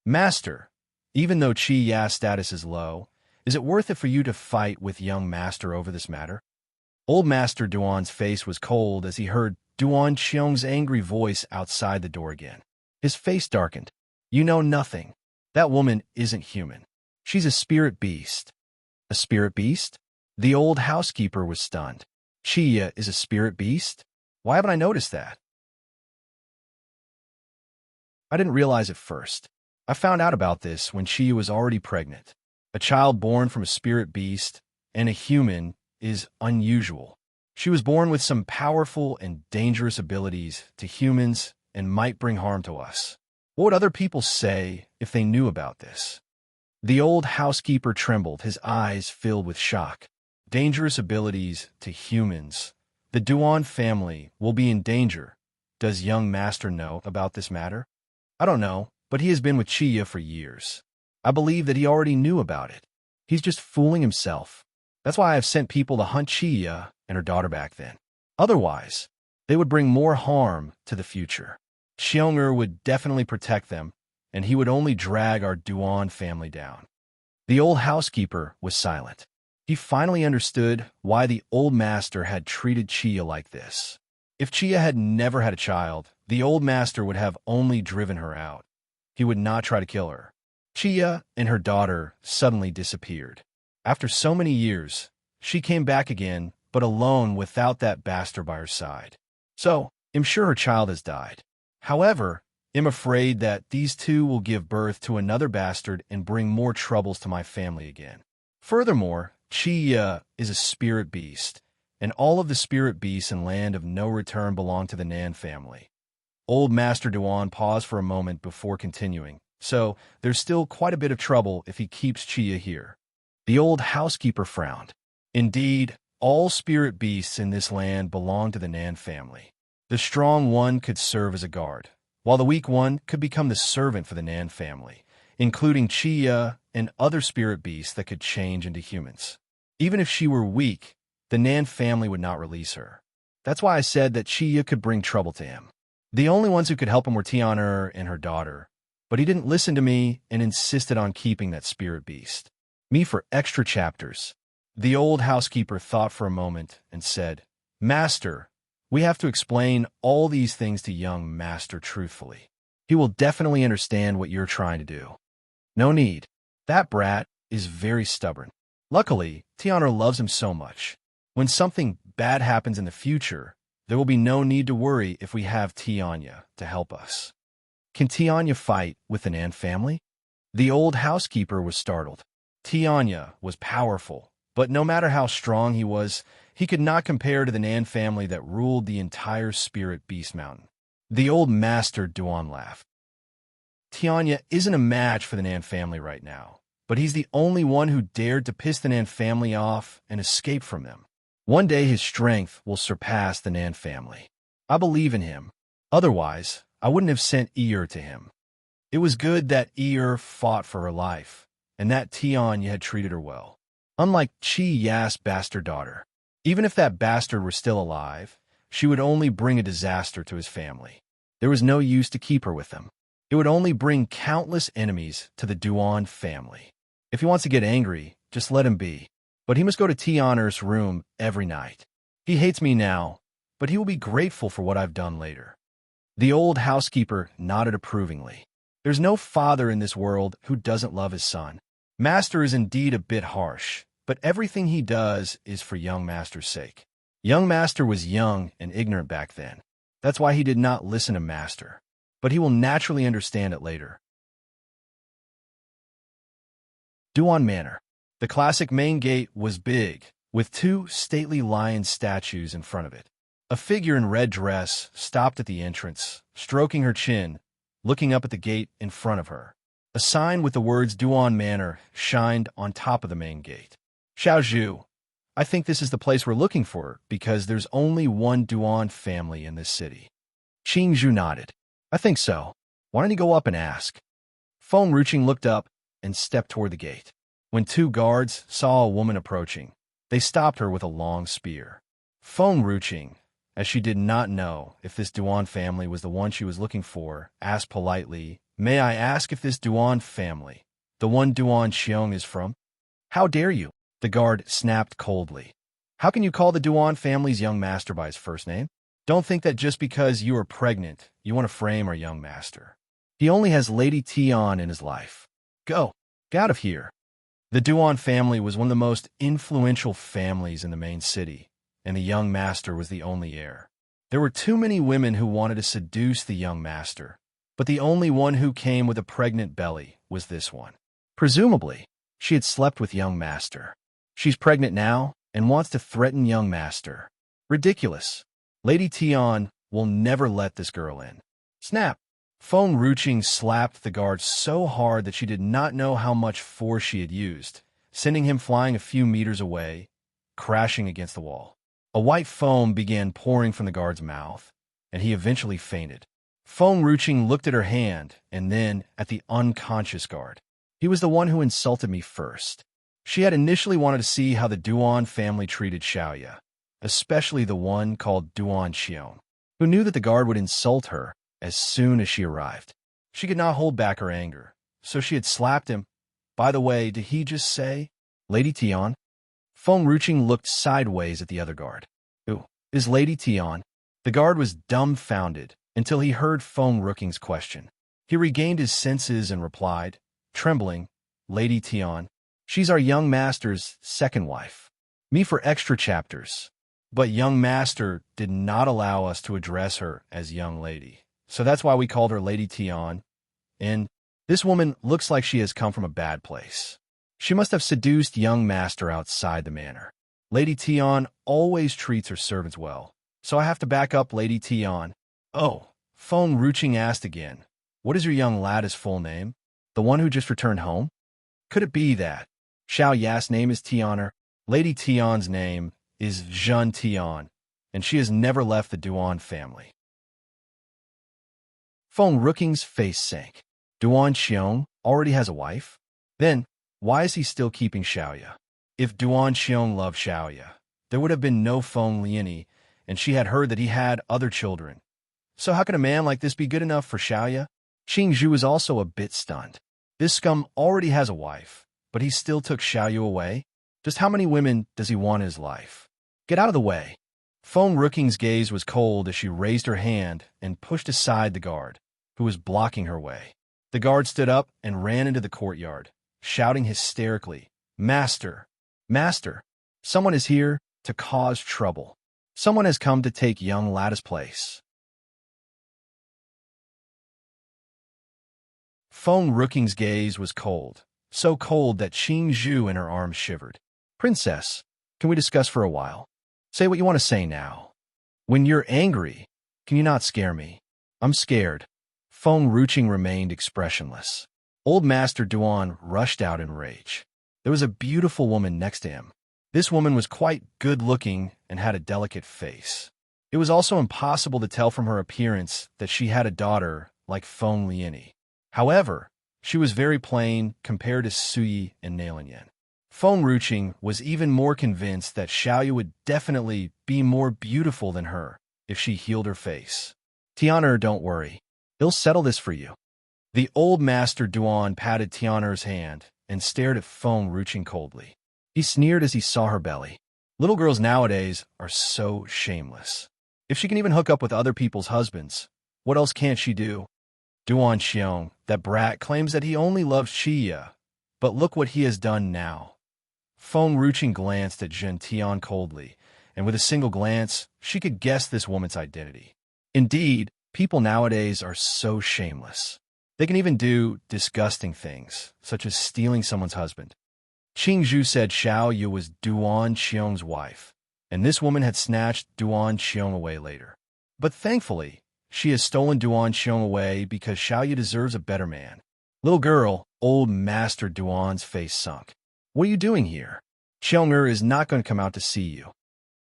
Master, even though Qi Ya's status is low, is it worth it for you to fight with young Master over this matter? Old Master Duan's face was cold as he heard Duan Qiong's angry voice outside the door again. His face darkened. You know nothing. That woman isn't human. She's a spirit beast. A spirit beast? The old housekeeper was stunned. Qi is a spirit beast? Why haven't I noticed that? I didn't realize it first. I found out about this when Qi was already pregnant. A child born from a spirit beast and a human is unusual. She was born with some powerful and dangerous abilities to humans and might bring harm to us. What would other people say if they knew about this? The old housekeeper trembled, his eyes filled with shock. Dangerous abilities to humans. The Duan family will be in danger. Does young Master know about this matter? I don't know, but he has been with Qi for years. I believe that he already knew about it. He's just fooling himself. That's why I have sent people to hunt Qi and her daughter back then. Otherwise, they would bring more harm to the future. Xiong'er would definitely protect them, and he would only drag our Duan family down. The old housekeeper was silent. He finally understood why the old master had treated Qi like this. If Qi had never had a child, the old master would have only driven her out. He would not try to kill her. Qi and her daughter suddenly disappeared. After so many years, she came back again, but alone without that bastard by her side. So, I'm sure her child has died. However, I'm afraid that these two will give birth to another bastard and bring more troubles to my family again. Furthermore, Qi is a spirit beast, and all of the spirit beasts in Land of No Return belong to the Nan family. Old Master Duan paused for a moment before continuing, so there's still quite a bit of trouble if he keeps Qi here. The old housekeeper frowned. Indeed, all spirit beasts in this land belong to the Nan family. The strong one could serve as a guard, while the weak one could become the servant for the Nan family, including Qi and other spirit beasts that could change into humans. Even if she were weak, the Nan family would not release her. That's why I said that Qi could bring trouble to him. The only ones who could help him were Tian'er and her daughter, but he didn't listen to me and insisted on keeping that spirit beast. Me for extra chapters. The old housekeeper thought for a moment and said, Master, we have to explain all these things to young Master truthfully. He will definitely understand what you're trying to do. No need. That brat is very stubborn. Luckily, Tian'er loves him so much. When something bad happens in the future, there will be no need to worry if we have Tianya to help us. Can Tianya fight with the Nan family? The old housekeeper was startled. Tianya was powerful, but no matter how strong he He could not compare to the Nan family that ruled the entire Spirit Beast Mountain. The old master Duan laughed. Tianya isn't a match for the Nan family right now, but he's the only one who dared to piss the Nan family off and escape from them. One day his strength will surpass the Nan family. I believe in him. Otherwise, I wouldn't have sent Eeyore to him. It was good that Eeyore fought for her life, and that Tianya had treated her well. Unlike Chi Ya's bastard daughter. Even if that bastard were still alive, she would only bring a disaster to his family. There was no use to keep her with them. It would only bring countless enemies to the Duan family. If he wants to get angry, just let him be. But he must go to Tianer's room every night. He hates me now, but he will be grateful for what I've done later. The old housekeeper nodded approvingly. There's no father in this world who doesn't love his son. Master is indeed a bit harsh, but everything he does is for young Master's sake. Young Master was young and ignorant back then. That's why he did not listen to Master. But he will naturally understand it later. Duan Manor. The classic main gate was big, with two stately lion statues in front of it. A figure in red dress stopped at the entrance, stroking her chin, looking up at the gate in front of her. A sign with the words Duan Manor shined on top of the main gate. Xiao Zhu, I think this is the place we're looking for because there's only one Duan family in this city. Qing Zhu nodded. I think so. Why don't you go up and ask? Feng Ruqing looked up and stepped toward the gate. When two guards saw a woman approaching, they stopped her with a long spear. Feng Ruqing, as she did not know if this Duan family was the one she was looking for, asked politely, May I ask if this Duan family, the one Duan Xiong is from? How dare you? The guard snapped coldly. How can you call the Duan family's young master by his first name? Don't think that just because you are pregnant, you want to frame our young master. He only has Lady Tian in his life. Go. Get out of here. The Duan family was one of the most influential families in the main city, and the young master was the only heir. There were too many women who wanted to seduce the young master, but the only one who came with a pregnant belly was this one. Presumably, she had slept with young master. She's pregnant now and wants to threaten young master. Ridiculous. Lady Tian will never let this girl in. Snap! Feng Ruqing slapped the guard so hard that she did not know how much force she had used, sending him flying a few meters away, crashing against the wall. A white foam began pouring from the guard's mouth, and he eventually fainted. Feng Ruqing looked at her hand and then at the unconscious guard. He was the one who insulted me first. She had initially wanted to see how the Duan family treated Xiaoya, especially the one called Duan Xiong, who knew that the guard would insult her as soon as she arrived. She could not hold back her anger, so she had slapped him. By the way, did he just say, Lady Tian? Feng Ruqing looked sideways at the other guard. Who is Lady Tian? The guard was dumbfounded until he heard Feng Ruqing's question. He regained his senses and replied, trembling, Lady Tian, she's our young master's second wife. Me for extra chapters. But young master did not allow us to address her as young lady. So that's why we called her Lady Tian. And this woman looks like she has come from a bad place. She must have seduced young master outside the manor. Lady Tian always treats her servants well, so I have to back up Lady Tian. Oh, Feng Ruqing asked again. What is your young lad's full name? The one who just returned home? Could it be that Xiao Ya's name is Tianer? Lady Tian's name is Zhen Tian, and she has never left the Duan family. Feng Ruqing's face sank. Duan Xiong already has a wife? Then, why is he still keeping Xiaoya? If Duan Xiong loved Xiaoya, there would have been no Feng Lianyi, and she had heard that he had other children. So how can a man like this be good enough for Xiaoya? Qing Zhu was also a bit stunned. This scum already has a wife, but he still took Xiaoya away? Just how many women does he want in his life? Get out of the way. Feng Ruqing's gaze was cold as she raised her hand and pushed aside the guard, who was blocking her way. The guard stood up and ran into the courtyard, shouting hysterically, Master! Master! Someone is here to cause trouble. Someone has come to take young Lada's place. Feng Ruqing's gaze was cold, so cold that Qing Zhu and her arms shivered. Princess, can we discuss for a while? Say what you want to say now. When you're angry, can you not scare me? I'm scared. Feng Ruching remained expressionless. Old Master Duan rushed out in rage. There was a beautiful woman next to him. This woman was quite good-looking and had a delicate face. It was also impossible to tell from her appearance that she had a daughter like Feng Lianyi. However, she was very plain compared to Suyi and Nailanyan. Feng Ruching was even more convinced that Xiaoyu would definitely be more beautiful than her if she healed her face. Tianer, don't worry. He'll settle this for you. The old Master Duan patted Tianer's hand and stared at Feng Ruching coldly. He sneered as he saw her belly. Little girls nowadays are so shameless. If she can even hook up with other people's husbands, what else can't she do? Duan Xiong, that brat, claims that he only loves Qiya, but look what he has done now. Feng Ruching glanced at Zhen Tian coldly, and with a single glance, she could guess this woman's identity. Indeed, people nowadays are so shameless. They can even do disgusting things, such as stealing someone's husband. Qing Zhu said Xiao Yu was Duan Xiong's wife, and this woman had snatched Duan Xiong away later. But thankfully, she has stolen Duan Xiong away because Xiao Yu deserves a better man. Little girl, old Master Duan's face sunk. What are you doing here? Xiong'er is not going to come out to see you.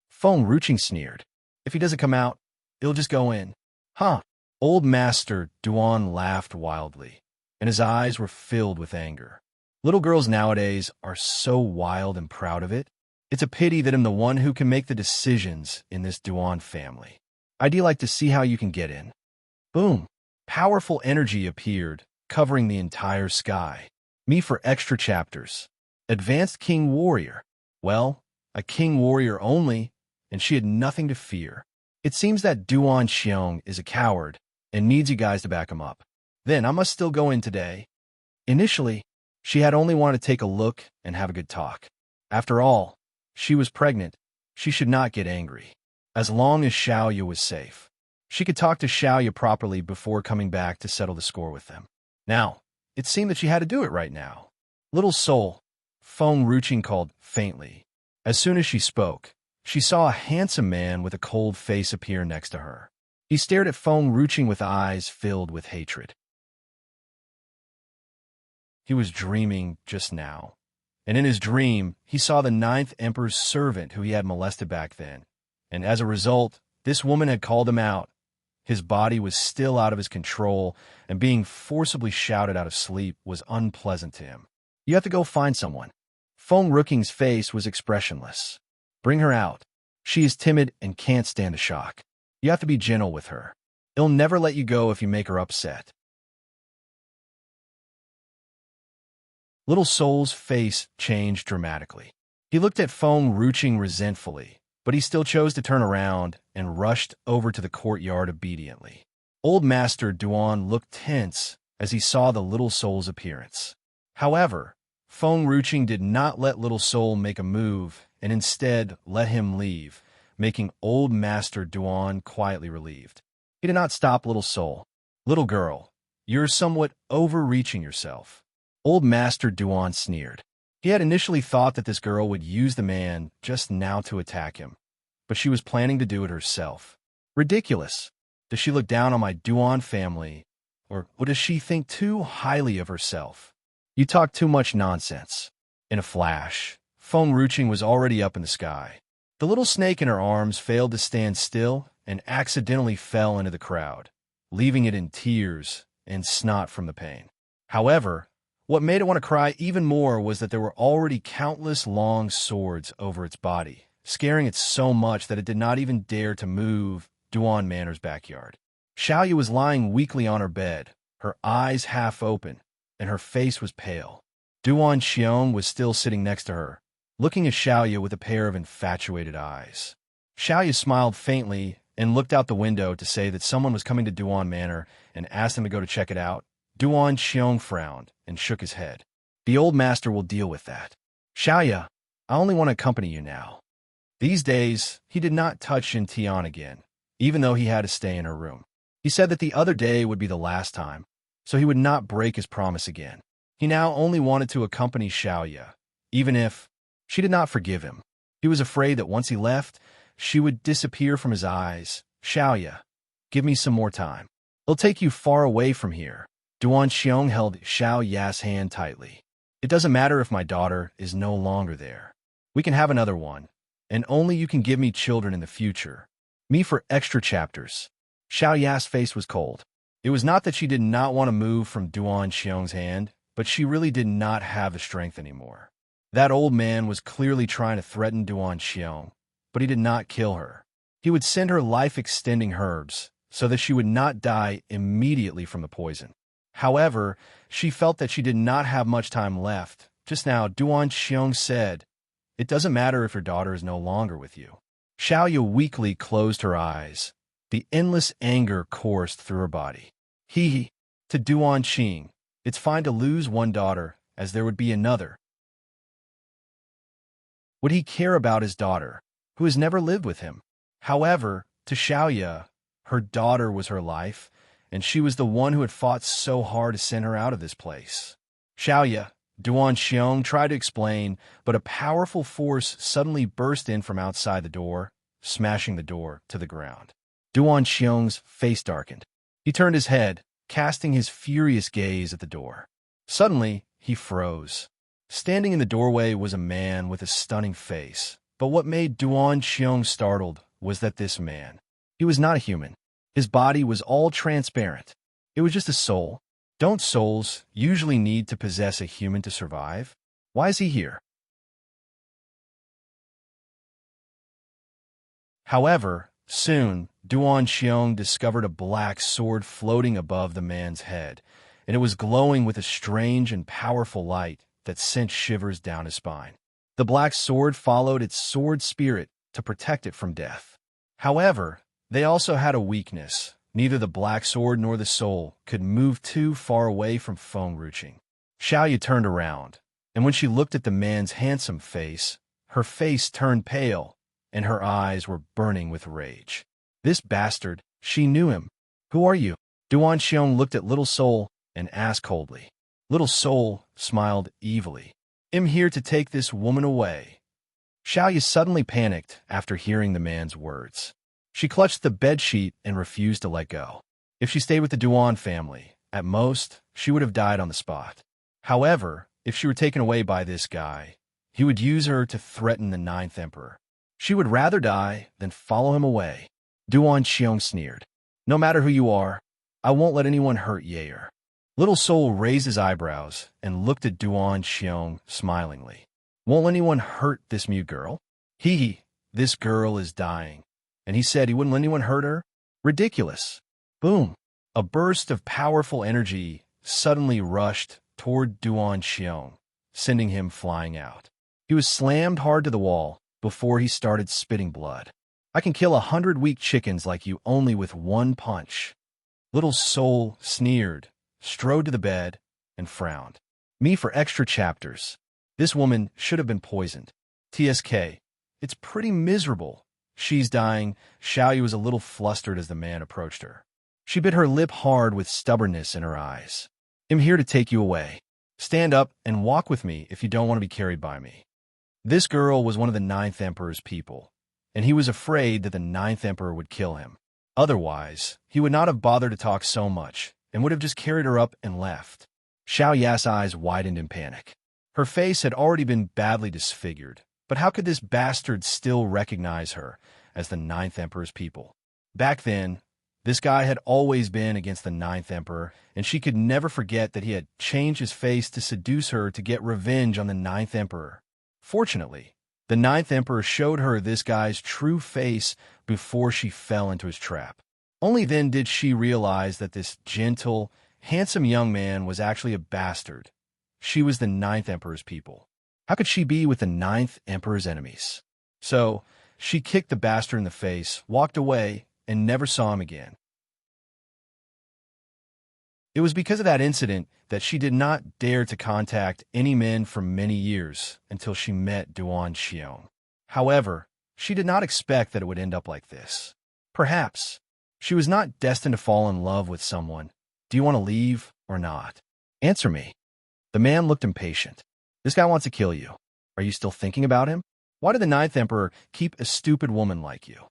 Feng Ruching sneered. If he doesn't come out, he'll just go in. Huh? Old Master Duan laughed wildly, and his eyes were filled with anger. Little girls nowadays are so wild and proud of it. It's a pity that I'm the one who can make the decisions in this Duan family. I'd like to see how you can get in. Boom. Powerful energy appeared, covering the entire sky. Me for extra chapters. Advanced King Warrior. Well, a King Warrior only, and she had nothing to fear. It seems that Duan Xiong is a coward and needs you guys to back him up. Then I must still go in today. Initially, she had only wanted to take a look and have a good talk. After all, she was pregnant. She should not get angry. As long as Xiaoyu was safe, she could talk to Xiaoyu properly before coming back to settle the score with them. Now, it seemed that she had to do it right now. Little soul, Feng Ruching called faintly. As soon as she spoke, she saw a handsome man with a cold face appear next to her. He stared at Feng Ruching with eyes filled with hatred. He was dreaming just now, and in his dream, he saw the 9th Emperor's servant who he had molested back then. And as a result, this woman had called him out. His body was still out of his control, and being forcibly shouted out of sleep was unpleasant to him. You have to go find someone. Feng Ruching's face was expressionless. Bring her out. She is timid and can't stand the shock. You have to be gentle with her. He'll never let you go if you make her upset. Little Soul's face changed dramatically. He looked at Feng Ruching resentfully, but he still chose to turn around and rushed over to the courtyard obediently. Old Master Duan looked tense as he saw the Little Soul's appearance. However, Feng Ruching did not let Little Soul make a move and instead let him leave, making Old Master Duan quietly relieved. He did not stop Little Soul. Little girl, you're somewhat overreaching yourself. Old Master Duan sneered. He had initially thought that this girl would use the man just now to attack him, but she was planning to do it herself. Ridiculous. Does she look down on my Duan family, or does she think too highly of herself? You talk too much nonsense. In a flash, Feng Ruching was already up in the sky. The little snake in her arms failed to stand still and accidentally fell into the crowd, leaving it in tears and snot from the pain. However, what made it want to cry even more was that there were already countless long swords over its body, scaring it so much that it did not even dare to move Duan Manor's backyard. Xiaoyu was lying weakly on her bed, her eyes half open, and her face was pale. Duan Xiong was still sitting next to her, looking at Xiaoyu with a pair of infatuated eyes. Xiaoyu smiled faintly and looked out the window to say that someone was coming to Duan Manor and asked him to go to check it out. Duan Xiong frowned and shook his head. The old master will deal with that. Xiaoyu, I only want to accompany you now. These days, he did not touch Jin Tian again, even though he had to stay in her room. He said that the other day would be the last time, so he would not break his promise again. He now only wanted to accompany Xiaoyu, even if she did not forgive him. He was afraid that once he left, she would disappear from his eyes. Xiaoya, give me some more time. It'll take you far away from here. Duan Xiong held Xiao Ya's hand tightly. It doesn't matter if my daughter is no longer there. We can have another one, and only you can give me children in the future. Me for extra chapters. Xiao Ya's face was cold. It was not that she did not want to move from Duan Xiong's hand, but she really did not have the strength anymore. That old man was clearly trying to threaten Duan Xiong, but he did not kill her. He would send her life-extending herbs so that she would not die immediately from the poison. However, she felt that she did not have much time left. Just now, Duan Xiong said, "It doesn't matter if your daughter is no longer with you." Xiaoya weakly closed her eyes. The endless anger coursed through her body. He, to Duan Qing, it's fine to lose one daughter, as there would be another. Would he care about his daughter, who has never lived with him? However, to Xiaoya, her daughter was her life, and she was the one who had fought so hard to send her out of this place. Xiaoya, Duan Xiong tried to explain, but a powerful force suddenly burst in from outside the door, smashing the door to the ground. Duan Xiong's face darkened. He turned his head, casting his furious gaze at the door. Suddenly, he froze. Standing in the doorway was a man with a stunning face, but what made Duan Xiong startled was that this man, he was not a human. His body was all transparent. It was just a soul. Don't souls usually need to possess a human to survive? Why is he here? However, soon, Duan Xiong discovered a black sword floating above the man's head, and it was glowing with a strange and powerful light that sent shivers down his spine. The black sword followed its sword spirit to protect it from death. However, they also had a weakness. Neither the black sword nor the soul could move too far away from Feng Ruqing. Xiaoya turned around, and when she looked at the man's handsome face, her face turned pale, and her eyes were burning with rage. This bastard, she knew him. Who are you? Duan Xiong looked at Little Soul and asked coldly. Little Soul smiled evilly. I'm here to take this woman away. Xiaoya suddenly panicked after hearing the man's words. She clutched the bedsheet and refused to let go. If she stayed with the Duan family, at most, she would have died on the spot. However, if she were taken away by this guy, he would use her to threaten the Ninth Emperor. She would rather die than follow him away. Duan Xiong sneered. No matter who you are, I won't let anyone hurt Yair. Little Soul raised his eyebrows and looked at Duan Xiong smilingly. Won't anyone hurt this mute girl? This girl is dying. And he said he wouldn't let anyone hurt her? Ridiculous. Boom. A burst of powerful energy suddenly rushed toward Duan Xiong, sending him flying out. He was slammed hard to the wall before he started spitting blood. I can kill 100 weak chickens like you only with one punch. Little Soul sneered, strode to the bed, and frowned. Me for extra chapters. This woman should have been poisoned. TSK. It's pretty miserable. She's dying. Xiaoyu was a little flustered as the man approached her. She bit her lip hard with stubbornness in her eyes. I'm here to take you away. Stand up and walk with me if you don't want to be carried by me. This girl was one of the Ninth Emperor's people, and he was afraid that the Ninth Emperor would kill him. Otherwise, he would not have bothered to talk so much and would have just carried her up and left. Xiaoya's eyes widened in panic. Her face had already been badly disfigured, but how could this bastard still recognize her as the Ninth Emperor's people? Back then, this guy had always been against the Ninth Emperor, and she could never forget that he had changed his face to seduce her to get revenge on the Ninth Emperor. Fortunately, the Ninth Emperor showed her this guy's true face before she fell into his trap. Only then did she realize that this gentle, handsome young man was actually a bastard. She was the Ninth Emperor's people. How could she be with the Ninth Emperor's enemies? So, she kicked the bastard in the face, walked away, and never saw him again. It was because of that incident that she did not dare to contact any men for many years until she met Duan Xiong. However, she did not expect that it would end up like this. Perhaps she was not destined to fall in love with someone. Do you want to leave or not? Answer me. The man looked impatient. This guy wants to kill you. Are you still thinking about him? Why did the Ninth Emperor keep a stupid woman like you?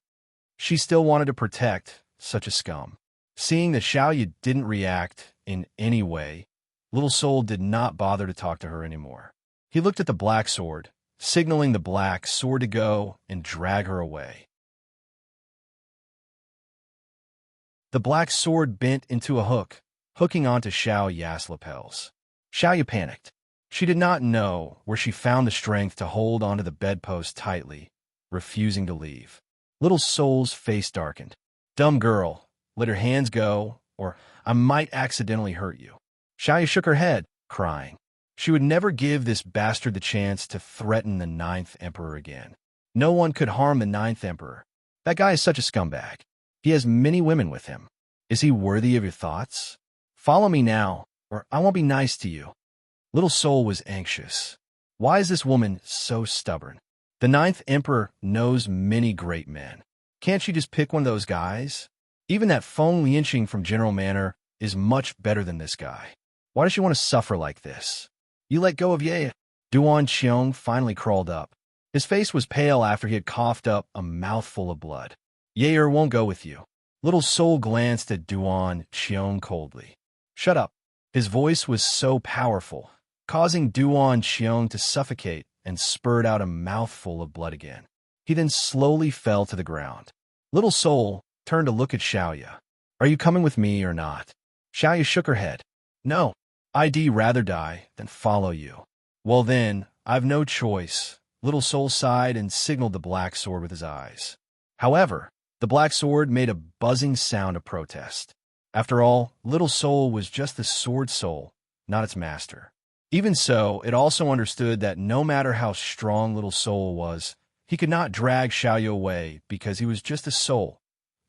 She still wanted to protect such a scum. Seeing that Xiaoyu didn't react in any way, Little Soul did not bother to talk to her anymore. He looked at the black sword, signaling the black sword to go and drag her away. The black sword bent into a hook, hooking onto Xiao Ya's lapels. Xiaoyu panicked. She did not know where she found the strength to hold onto the bedpost tightly, refusing to leave. Little Soul's face darkened. Dumb girl, let her hands go, or I might accidentally hurt you. Xiaoyu shook her head, crying. She would never give this bastard the chance to threaten the Ninth Emperor again. No one could harm the Ninth Emperor. That guy is such a scumbag. He has many women with him. Is he worthy of your thoughts? Follow me now, or I won't be nice to you. Little Soul was anxious. Why is this woman so stubborn? The Ninth Emperor knows many great men. Can't she just pick one of those guys? Even that Feng Lianqing from General Manor is much better than this guy. Why does she want to suffer like this? You let go of Ye. Duan Qiong finally crawled up. His face was pale after he had coughed up a mouthful of blood. Ye won't go with you. Little Soul glanced at Duan Qiong coldly. Shut up. His voice was so powerful, causing Duan Qiong to suffocate and spurt out a mouthful of blood again. He then slowly fell to the ground. Little Soul turned to look at Xiaoyu. Are you coming with me or not? Xiaoyu shook her head. No. I'd rather die than follow you. Well then, I've no choice. Little Soul sighed and signaled the black sword with his eyes. However, the black sword made a buzzing sound of protest. After all, Little Soul was just the sword soul, not its master. Even so, it also understood that no matter how strong Little Soul was, he could not drag Xiaoyu away because he was just a soul.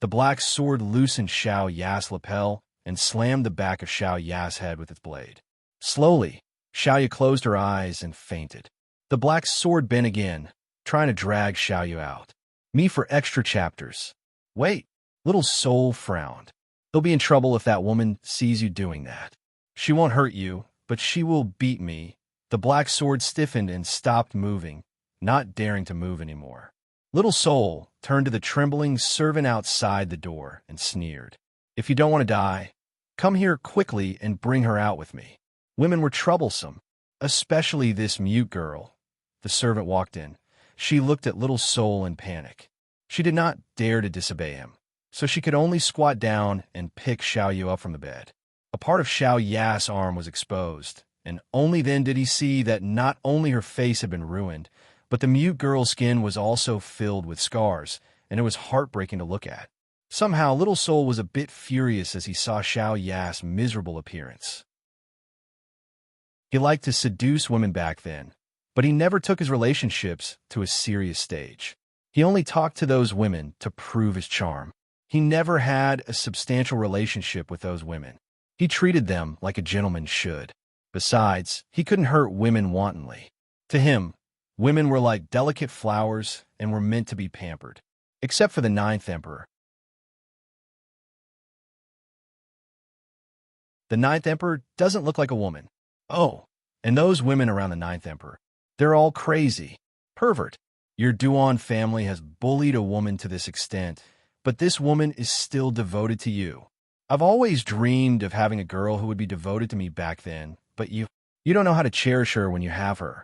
The black sword loosened Xiao Ya's lapel and slammed the back of Xiao Ya's head with its blade. Slowly, Xiaoyu closed her eyes and fainted. The black sword bent again, trying to drag Xiaoyu out. Me for extra chapters. Wait, Little Soul frowned. He'll be in trouble if that woman sees you doing that. She won't hurt you, but she will beat me. The black sword stiffened and stopped moving, not daring to move anymore. Little Soul turned to the trembling servant outside the door and sneered. If you don't want to die, come here quickly and bring her out with me. Women were troublesome, especially this mute girl. The servant walked in. She looked at Little Soul in panic. She did not dare to disobey him, so she could only squat down and pick Xiaoyu up from the bed. A part of Xiao Ya's arm was exposed, and only then did he see that not only her face had been ruined, but the mute girl's skin was also filled with scars, and it was heartbreaking to look at. Somehow, Little Soul was a bit furious as he saw Xiao Ya's miserable appearance. He liked to seduce women back then, but he never took his relationships to a serious stage. He only talked to those women to prove his charm. He never had a substantial relationship with those women. He treated them like a gentleman should. Besides, he couldn't hurt women wantonly. To him, women were like delicate flowers and were meant to be pampered. Except for the Ninth Emperor. The Ninth Emperor doesn't look like a woman. Oh, and those women around the Ninth Emperor, they're all crazy. Pervert. Your Duan family has bullied a woman to this extent, but this woman is still devoted to you. I've always dreamed of having a girl who would be devoted to me back then, but you don't know how to cherish her when you have her.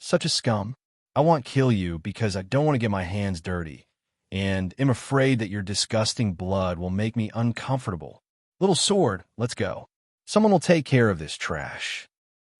Such a scum. I won't kill you because I don't want to get my hands dirty, and am afraid that your disgusting blood will make me uncomfortable. Little sword, let's go. Someone will take care of this trash.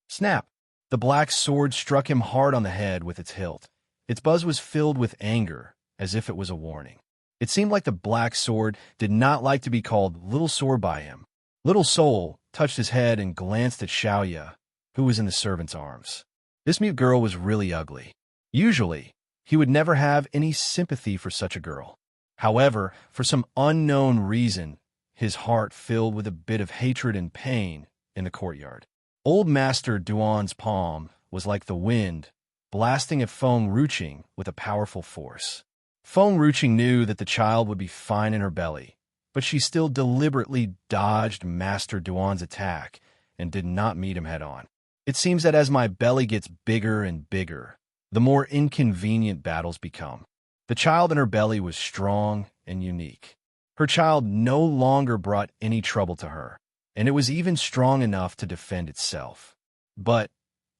Snap. The black sword struck him hard on the head with its hilt. Its buzz was filled with anger, as if it was a warning. It seemed like the black sword did not like to be called Little Sword by him. Little Soul touched his head and glanced at Xiaoyu, who was in the servant's arms. This mute girl was really ugly. Usually, he would never have any sympathy for such a girl. However, for some unknown reason, his heart filled with a bit of hatred and pain in the courtyard. Old Master Duan's palm was like the wind, blasting at Feng Ruqing with a powerful force. Feng Ruqing knew that the child would be fine in her belly, but she still deliberately dodged Master Duan's attack and did not meet him head-on. It seems that as my belly gets bigger and bigger, the more inconvenient battles become. The child in her belly was strong and unique. Her child no longer brought any trouble to her, and it was even strong enough to defend itself. But,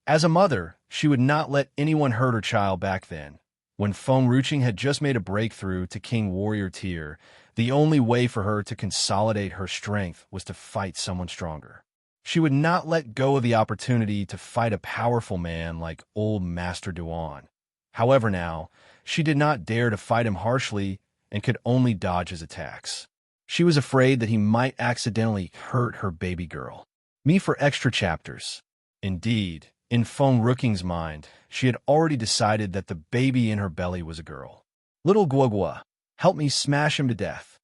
as a mother, she would not let anyone hurt her child back then. When Feng Ruching had just made a breakthrough to King Warrior tier, the only way for her to consolidate her strength was to fight someone stronger. She would not let go of the opportunity to fight a powerful man like old Master Duan. However now, she did not dare to fight him harshly and could only dodge his attacks. She was afraid that he might accidentally hurt her baby girl. Me for extra chapters. Indeed, in Feng Ruching's mind, she had already decided that the baby in her belly was a girl. Little Guogua, help me smash him to death.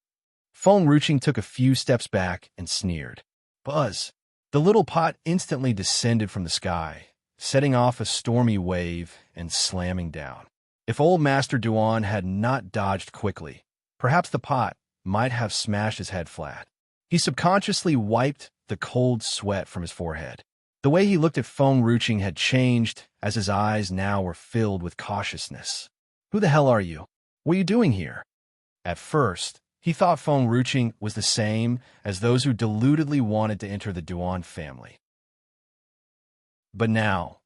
Feng Ruching took a few steps back and sneered. Buzz! The little pot instantly descended from the sky, setting off a stormy wave and slamming down. If old Master Duan had not dodged quickly, perhaps the pot might have smashed his head flat. He subconsciously wiped the cold sweat from his forehead. The way he looked at Feng Ruching had changed, as his eyes now were filled with cautiousness. Who the hell are you? What are you doing here? At first, he thought Feng Ruching was the same as those who deludedly wanted to enter the Duan family. But now,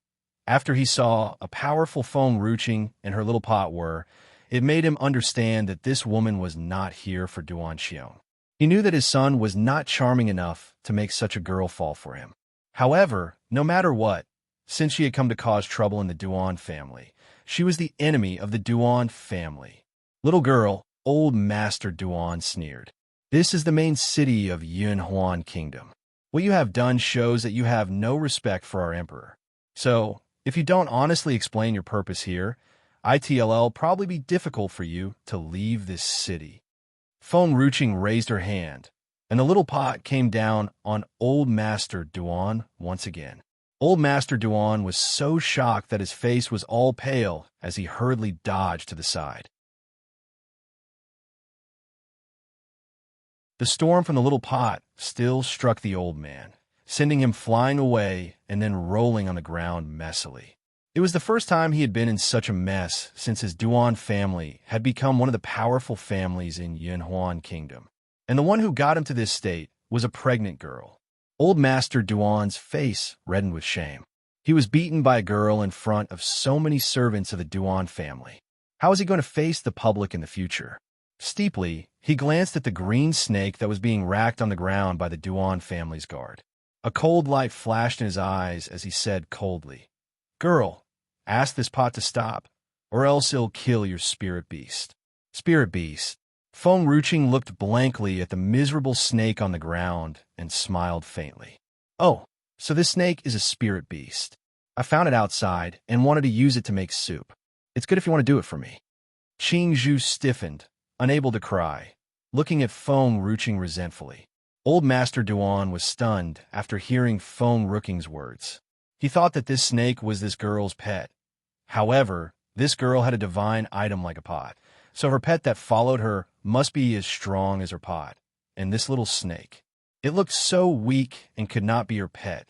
after he saw a powerful Feng Ruching and her little pot were, it made him understand that this woman was not here for Duan Xiong. He knew that his son was not charming enough to make such a girl fall for him. However, no matter what, since she had come to cause trouble in the Duan family, she was the enemy of the Duan family. Little girl, old Master Duan sneered. This is the main city of Yunhuan Kingdom. What you have done shows that you have no respect for our emperor. So, if you don't honestly explain your purpose here, it'll probably be difficult for you to leave this city. Feng Ruching raised her hand, and the little pot came down on old Master Duan once again. Old Master Duan was so shocked that his face was all pale as he hurriedly dodged to the side. The storm from the little pot still struck the old man, sending him flying away and then rolling on the ground messily. It was the first time he had been in such a mess since his Duan family had become one of the powerful families in Yunhuan Kingdom. And the one who got him to this state was a pregnant girl. Old Master Duan's face reddened with shame. He was beaten by a girl in front of so many servants of the Duan family. How was he going to face the public in the future? Steeply, he glanced at the green snake that was being racked on the ground by the Duan family's guard. A cold light flashed in his eyes as he said coldly, Girl, ask this pot to stop, or else it'll kill your spirit beast. Spirit beast. Feng Ruching looked blankly at the miserable snake on the ground and smiled faintly. Oh, so this snake is a spirit beast. I found it outside and wanted to use it to make soup. It's good if you want to do it for me. Qing Zhu stiffened, unable to cry, looking at Feng Ruching resentfully. Old Master Duan was stunned after hearing Feng Ruching's words. He thought that this snake was this girl's pet. However, this girl had a divine item like a pot, so her pet that followed her must be as strong as her pot, and this little snake. It looked so weak and could not be her pet.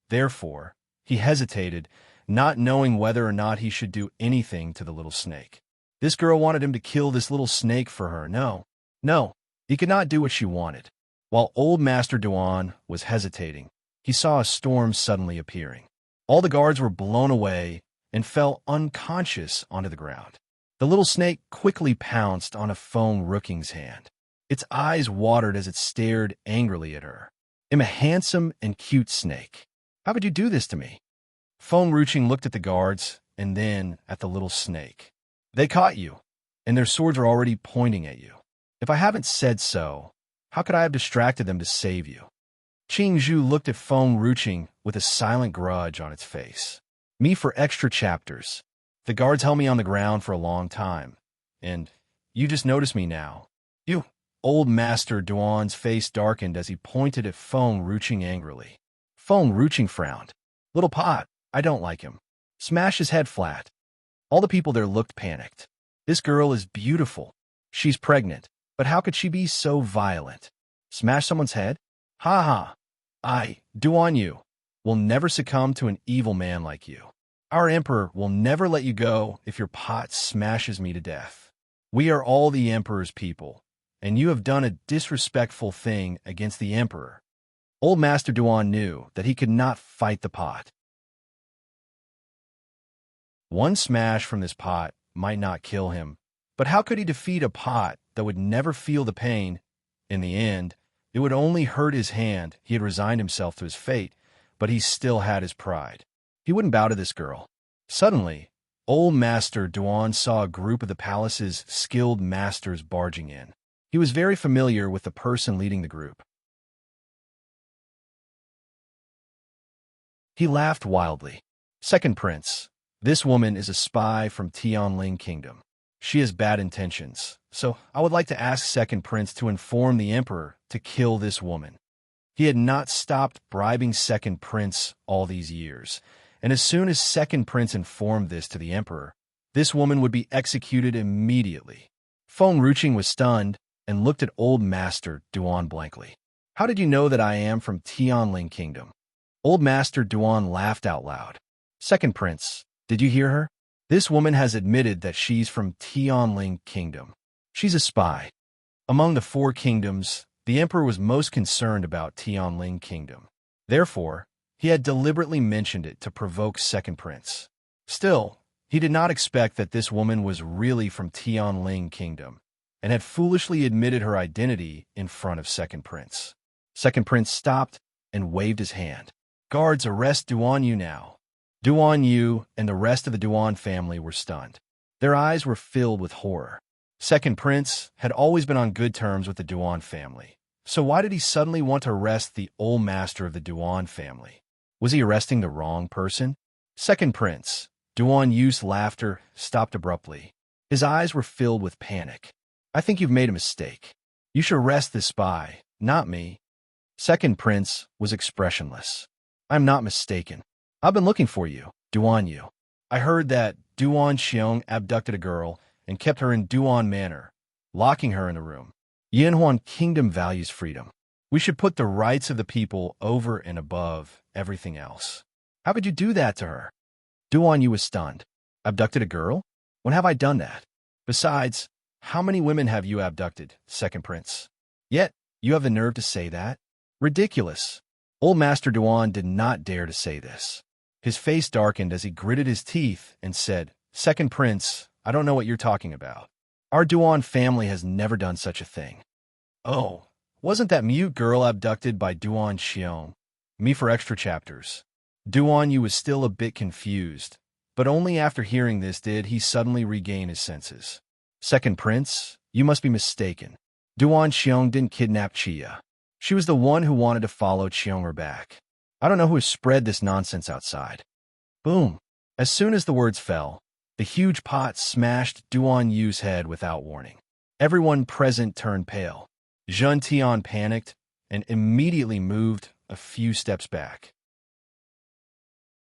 Therefore, he hesitated, not knowing whether or not he should do anything to the little snake. This girl wanted him to kill this little snake for her. No, he could not do what she wanted. While old Master Duan was hesitating, he saw a storm suddenly appearing. All the guards were blown away and fell unconscious onto the ground. The little snake quickly pounced on a Feng Ruching's hand. Its eyes watered as it stared angrily at her. I'm a handsome and cute snake. How could you do this to me? Feng Ruching looked at the guards and then at the little snake. They caught you, and their swords are already pointing at you. If I haven't said so, how could I have distracted them to save you? Qing Zhu looked at Feng Ruching with a silent grudge on its face. Me for extra chapters. The guards held me on the ground for a long time, and you just noticed me now. You. Old Master Duan's face darkened as he pointed at Feng Ruching angrily. Feng Ruching frowned. Little pot, I don't like him. Smash his head flat. All the people there looked panicked. This girl is beautiful. She's pregnant, but how could she be so violent? Smash someone's head? Ha ha. I, Duan Yu, will never succumb to an evil man like you. Our emperor will never let you go if your pot smashes me to death. We are all the emperor's people, and you have done a disrespectful thing against the emperor. Old Master Duan knew that he could not fight the pot. One smash from this pot might not kill him, but how could he defeat a pot that would never feel the pain? In the end, it would only hurt his hand. He had resigned himself to his fate, but he still had his pride. He wouldn't bow to this girl. Suddenly, old Master Duan saw a group of the palace's skilled masters barging in. He was very familiar with the person leading the group. He laughed wildly. Second Prince, this woman is a spy from Tianling Kingdom. She has bad intentions, so I would like to ask Second Prince to inform the Emperor to kill this woman. He had not stopped bribing Second Prince all these years, and as soon as Second Prince informed this to the Emperor, this woman would be executed immediately. Feng Ruqing was stunned and looked at Old Master Duan blankly. How did you know that I am from Tianling Kingdom? Old Master Duan laughed out loud. Second Prince, did you hear her? This woman has admitted that she's from Tianling Kingdom. She's a spy. Among the four kingdoms, the Emperor was most concerned about Tianling Kingdom. Therefore, he had deliberately mentioned it to provoke Second Prince. Still, he did not expect that this woman was really from Tianling Kingdom, and had foolishly admitted her identity in front of Second Prince. Second Prince stopped and waved his hand. Guards, arrest Duan Yu now. Duan Yu and the rest of the Duan family were stunned. Their eyes were filled with horror. Second Prince had always been on good terms with the Duan family, so why did he suddenly want to arrest the old master of the Duan family? Was he arresting the wrong person? Second Prince, Duan Yu's laughter stopped abruptly. His eyes were filled with panic. I think you've made a mistake. You should arrest this spy, not me. Second Prince was expressionless. I'm not mistaken. I've been looking for you, Duan Yu. I heard that Duan Xiong abducted a girl and kept her in Duan Manor, locking her in a room. Yanhuan Kingdom values freedom. We should put the rights of the people over and above everything else. How could you do that to her? Duan Yu was stunned. Abducted a girl? When have I done that? Besides, how many women have you abducted, Second Prince? Yet, you have the nerve to say that? Ridiculous. Old Master Duan did not dare to say this. His face darkened as he gritted his teeth and said, Second Prince, I don't know what you're talking about. Our Duan family has never done such a thing. Oh, wasn't that mute girl abducted by Duan Xiong? Me for extra chapters. Duan Yu was still a bit confused, but only after hearing this did he suddenly regain his senses. Second Prince, you must be mistaken. Duan Xiong didn't kidnap Chia. She was the one who wanted to follow Xiong'er back. I don't know who has spread this nonsense outside. Boom. As soon as the words fell, the huge pot smashed Duan Yu's head without warning. Everyone present turned pale. Zhen Tian panicked and immediately moved a few steps back.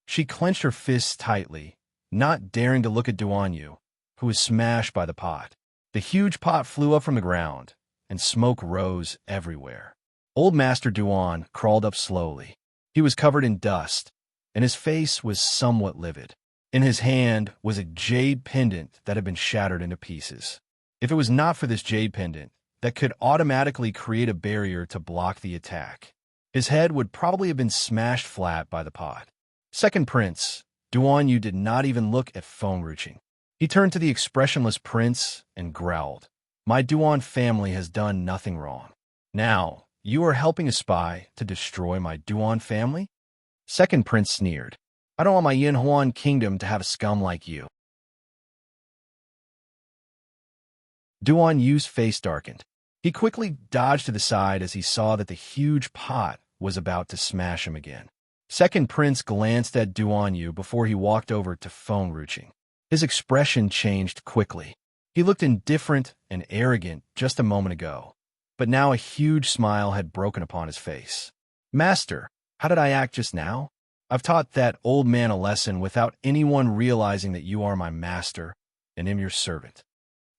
She clenched her fists tightly, not daring to look at Duan Yu, who was smashed by the pot. The huge pot flew up from the ground, and smoke rose everywhere. Old Master Duan crawled up slowly. He was covered in dust, and his face was somewhat livid. In his hand was a jade pendant that had been shattered into pieces. If it was not for this jade pendant, that could automatically create a barrier to block the attack, his head would probably have been smashed flat by the pot. Second Prince, Duan Yu did not even look at Feng Ruqing. He turned to the expressionless prince and growled, My Duan family has done nothing wrong. Now, you are helping a spy to destroy my Duan family? Second Prince sneered. I don't want my Yanhuan Kingdom to have a scum like you. Duan Yu's face darkened. He quickly dodged to the side as he saw that the huge pot was about to smash him again. Second Prince glanced at Duan Yu before he walked over to Feng Ruqing. His expression changed quickly. He looked indifferent and arrogant just a moment ago, but now a huge smile had broken upon his face. Master, how did I act just now? I've taught that old man a lesson without anyone realizing that you are my master and am your servant.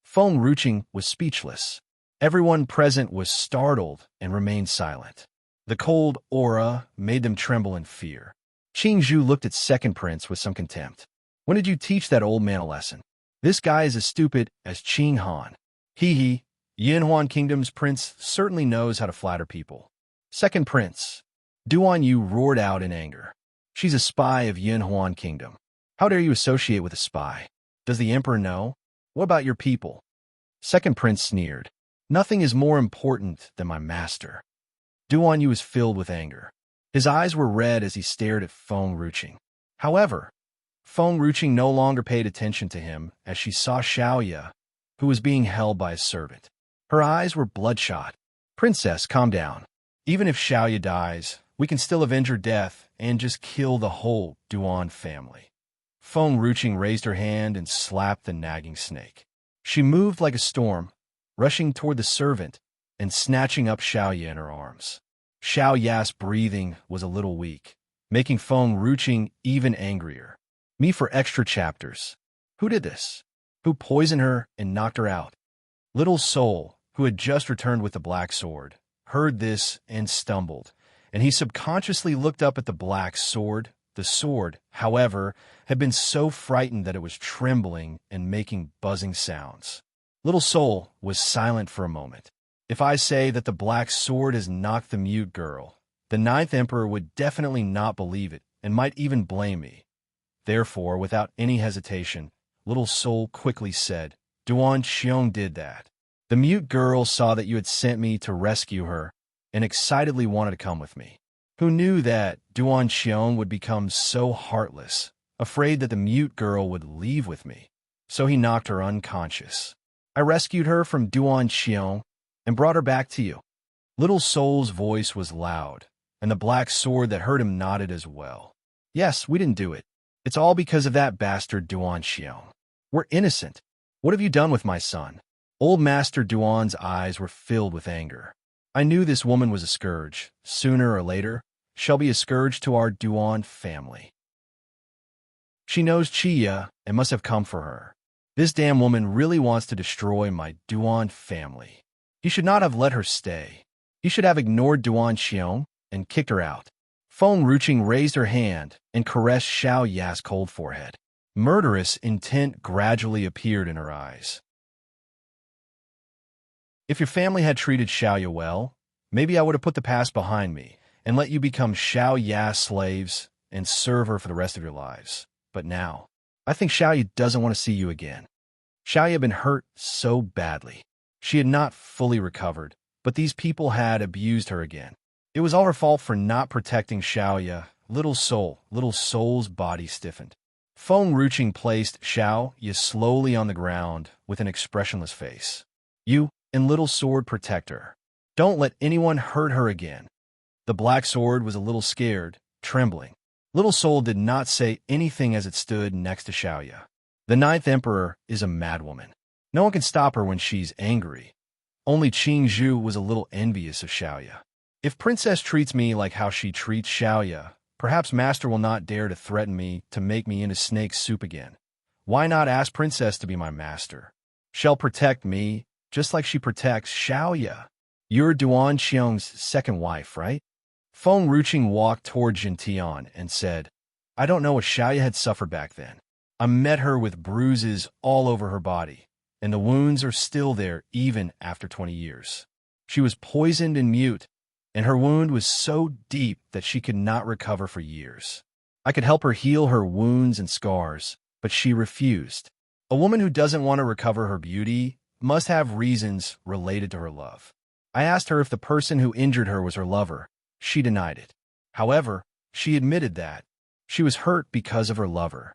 Feng Ruqing was speechless. Everyone present was startled and remained silent. The cold aura made them tremble in fear. Qing Zhu looked at second prince with some contempt. When did you teach that old man a lesson? This guy is as stupid as Qing Han. Hee. Yinhuan Kingdom's prince certainly knows how to flatter people. Second prince. Duan Yu roared out in anger. She's a spy of Yinhuan Kingdom. How dare you associate with a spy? Does the emperor know? What about your people? Second prince sneered. Nothing is more important than my master. Duan Yu was filled with anger. His eyes were red as he stared at Feng Ruqing. However, Feng Ruqing no longer paid attention to him as she saw Xiaoya, who was being held by a servant. Her eyes were bloodshot. Princess, calm down. Even if Xiaoya dies, we can still avenge her death and just kill the whole Duan family. Feng Ruqing raised her hand and slapped the nagging snake. She moved like a storm, rushing toward the servant and snatching up Xiaoya in her arms. Xiaoya's breathing was a little weak, making Feng Ruqing even angrier. Me for extra chapters. Who did this? Who poisoned her and knocked her out? Little Soul, who had just returned with the black sword, heard this and stumbled, and he subconsciously looked up at the black sword. The sword, however, had been so frightened that it was trembling and making buzzing sounds. Little Soul was silent for a moment. If I say that the black sword has knocked the mute girl, the ninth emperor would definitely not believe it and might even blame me. Therefore, without any hesitation, Little Soul quickly said, Duan Xiong did that. The mute girl saw that you had sent me to rescue her and excitedly wanted to come with me. Who knew that Duan Xiong would become so heartless, afraid that the mute girl would leave with me? So he knocked her unconscious. I rescued her from Duan Xiong and brought her back to you. Little Soul's voice was loud, and the black sword that hurt him nodded as well. Yes, we didn't do it. It's all because of that bastard Duan Xiong. We're innocent. What have you done with my son? Old Master Duan's eyes were filled with anger. I knew this woman was a scourge. Sooner or later, she'll be a scourge to our Duan family. She knows Chiya and must have come for her. This damn woman really wants to destroy my Duan family. He should not have let her stay. He should have ignored Duan Xiong and kicked her out. Feng Ruqing raised her hand and caressed Xiaoya's cold forehead. Murderous intent gradually appeared in her eyes. If your family had treated Xiaoya well, maybe I would have put the past behind me and let you become Xiaoya's slaves and serve her for the rest of your lives. But now, I think Xiaoya doesn't want to see you again. Xiaoya had been hurt so badly. She had not fully recovered, but these people had abused her again. It was all her fault for not protecting Xiaoya. Little Soul's body stiffened. Feng Ruqing placed Xiaoya slowly on the ground with an expressionless face. You and Little Sword protect her. Don't let anyone hurt her again. The black sword was a little scared, trembling. Little Soul did not say anything as it stood next to Xiaoya. The ninth emperor is a madwoman. No one can stop her when she's angry. Only Qing Zhu was a little envious of Xiaoya. If Princess treats me like how she treats Xiaoya, perhaps Master will not dare to threaten me to make me into snake soup again. Why not ask Princess to be my master? She'll protect me, just like she protects Xiaoya. You're Duan Xiong's second wife, right? Feng Ruqing walked toward Jintian and said, I don't know what Xiaoya had suffered back then. I met her with bruises all over her body, and the wounds are still there even after 20 years. She was poisoned and mute, and her wound was so deep that she could not recover for years. I could help her heal her wounds and scars, but she refused. A woman who doesn't want to recover her beauty must have reasons related to her love. I asked her if the person who injured her was her lover. She denied it. However, she admitted that she was hurt because of her lover.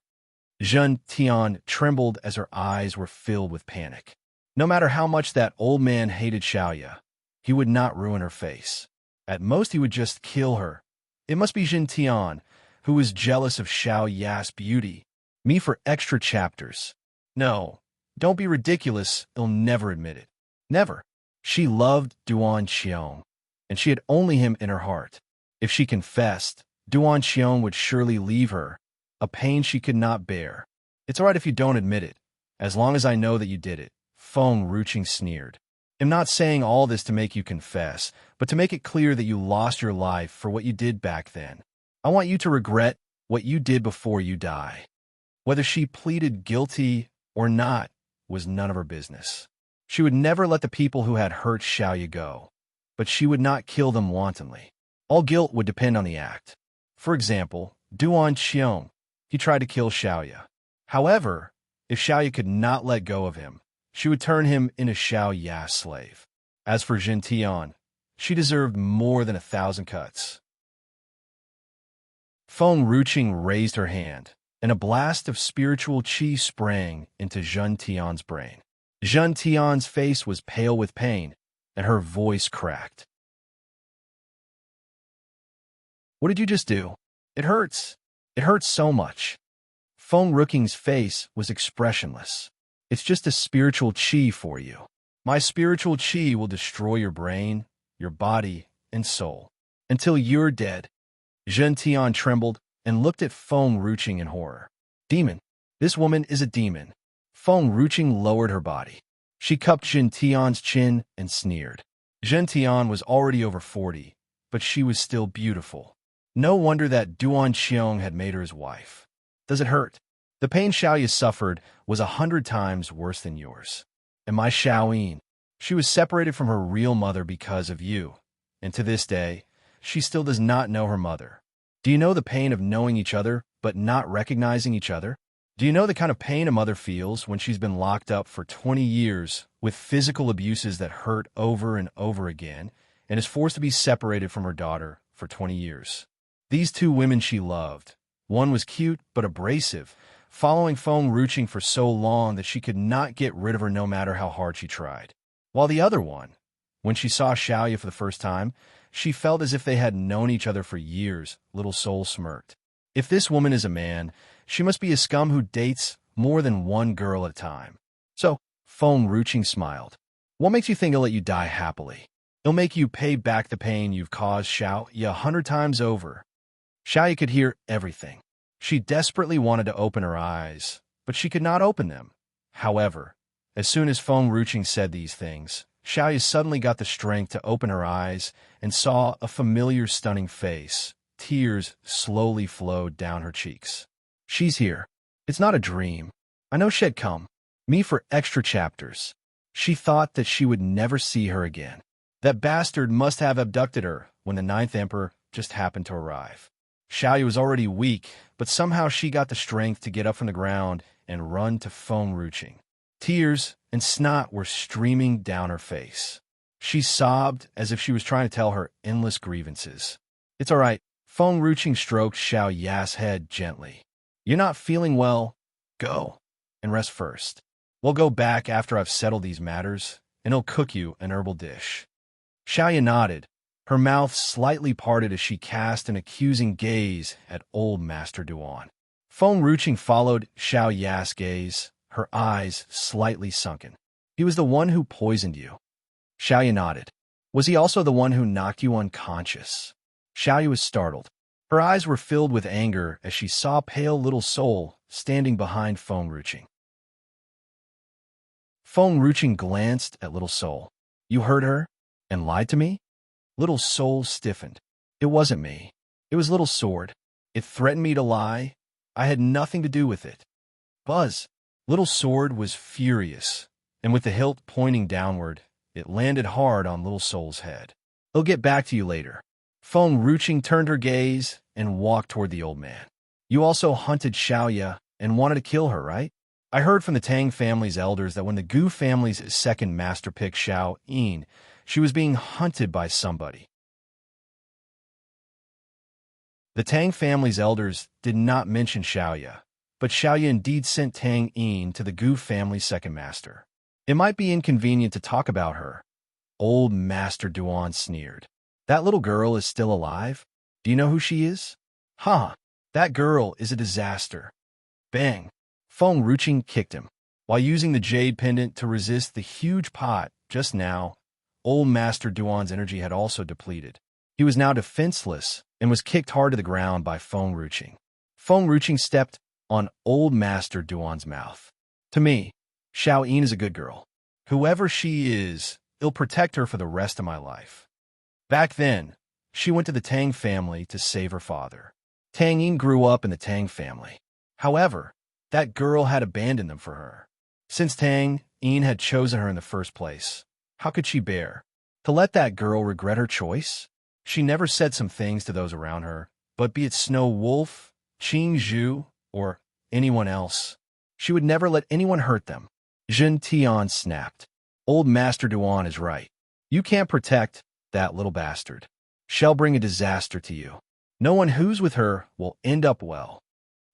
Zhen Tian trembled as her eyes were filled with panic. No matter how much that old man hated Xiaoya, he would not ruin her face. At most, he would just kill her. It must be Zhen Tian, who was jealous of Xiaoya's beauty. Me for extra chapters. No, don't be ridiculous. He'll never admit it. Never. She loved Duan Xiong, and she had only him in her heart. If she confessed, Duan Xiong would surely leave her, a pain she could not bear. It's all right if you don't admit it, as long as I know that you did it. Feng Ruqing sneered. I'm not saying all this to make you confess, but to make it clear that you lost your life for what you did back then. I want you to regret what you did before you die. Whether she pleaded guilty or not was none of her business. She would never let the people who had hurt Xiaoya go, but she would not kill them wantonly. All guilt would depend on the act. For example, Duan Qiong, he tried to kill Xiaoya. However, if Xiaoya could not let go of him, she would turn him into Xiaoya's slave. As for Jin Tian, she deserved more than 1,000 cuts. Feng Ruqing raised her hand, and a blast of spiritual qi sprang into Jun Tian's brain. Jun Tian's face was pale with pain, and her voice cracked. What did you just do? It hurts. It hurts so much. Feng Ruqing's face was expressionless. It's just a spiritual qi for you. My spiritual qi will destroy your brain, your body, and soul, until you're dead. Jun Tian trembled and looked at Feng Ruqing in horror. Demon. This woman is a demon. Feng Ruqing lowered her body. She cupped Jin Tian's chin and sneered. Jin Tian was already over 40, but she was still beautiful. No wonder that Duan Qiong had made her his wife. Does it hurt? The pain Xiaoya suffered was 100 times worse than yours. And my Xiaoyin, she was separated from her real mother because of you, and to this day, she still does not know her mother. Do you know the pain of knowing each other but not recognizing each other? Do you know the kind of pain a mother feels when she's been locked up for 20 years with physical abuses that hurt over and over again and is forced to be separated from her daughter for 20 years? These two women she loved. One was cute but abrasive, following Feng Ruqing for so long that she could not get rid of her no matter how hard she tried. While the other one, when she saw Xiaoya for the first time, she felt as if they had known each other for years. Little Soul smirked. If this woman is a man, she must be a scum who dates more than one girl at a time. So, Feng Ruqing smiled. What makes you think it'll let you die happily? It'll make you pay back the pain you've caused Xiaoya 100 times over. Xiaoya could hear everything. She desperately wanted to open her eyes, but she could not open them. However, as soon as Feng Ruqing said these things, Xiaoya suddenly got the strength to open her eyes and saw a familiar, stunning face. Tears slowly flowed down her cheeks. She's here. It's not a dream. I know she'd come. Me for extra chapters. She thought that she would never see her again. That bastard must have abducted her when the 9th Emperor just happened to arrive. Xiaoya was already weak, but somehow she got the strength to get up from the ground and run to Feng Ruqing. Tears and snot were streaming down her face. She sobbed as if she was trying to tell her endless grievances. It's all right. Feng Ruqing stroked Xiaoya's head gently. You're not feeling well? Go and rest first. We'll go back after I've settled these matters, and I'll cook you an herbal dish. Xiaoya nodded, her mouth slightly parted as she cast an accusing gaze at old Master Duan. Feng Ruqing followed Xiaoya's gaze, her eyes slightly sunken. He was the one who poisoned you. Xiaoya nodded. Was he also the one who knocked you unconscious? Xiaoya was startled. Her eyes were filled with anger as she saw pale Little Soul standing behind Feng Ruqing. Feng Ruqing glanced at Little Soul. You heard her? And lied to me? Little Soul stiffened. It wasn't me. It was Little Sword. It threatened me to lie. I had nothing to do with it. Buzz. Little Sword was furious, and with the hilt pointing downward, it landed hard on Little Soul's head. I'll get back to you later. Feng Ruqing turned her gaze and walked toward the old man. You also hunted Xiaoya and wanted to kill her, right? I heard from the Tang family's elders that when the Gu family's second master picked Xiao Yin, she was being hunted by somebody. The Tang family's elders did not mention Xiaoya, but Xiaoya indeed sent Tang Yin to the Gu family's second master. It might be inconvenient to talk about her. Old Master Duan sneered. That little girl is still alive? Do you know who she is? That girl is a disaster. Bang! Feng Ruqing kicked him. While using the jade pendant to resist the huge pot just now, old Master Duan's energy had also depleted. He was now defenseless and was kicked hard to the ground by Feng Ruqing. Feng Ruqing stepped on old Master Duan's mouth. To me, Xiao Yin is a good girl. Whoever she is, it'll protect her for the rest of my life. Back then, she went to the Tang family to save her father. Tang Yin grew up in the Tang family. However, that girl had abandoned them for her. Since Tang Yin had chosen her in the first place, how could she bear to let that girl regret her choice? She never said some things to those around her, but be it Snow Wolf, Qing Zhu, or anyone else, she would never let anyone hurt them. Jin Tian snapped. Old Master Duan is right. You can't protect that little bastard. She'll bring a disaster to you. No one who's with her will end up well.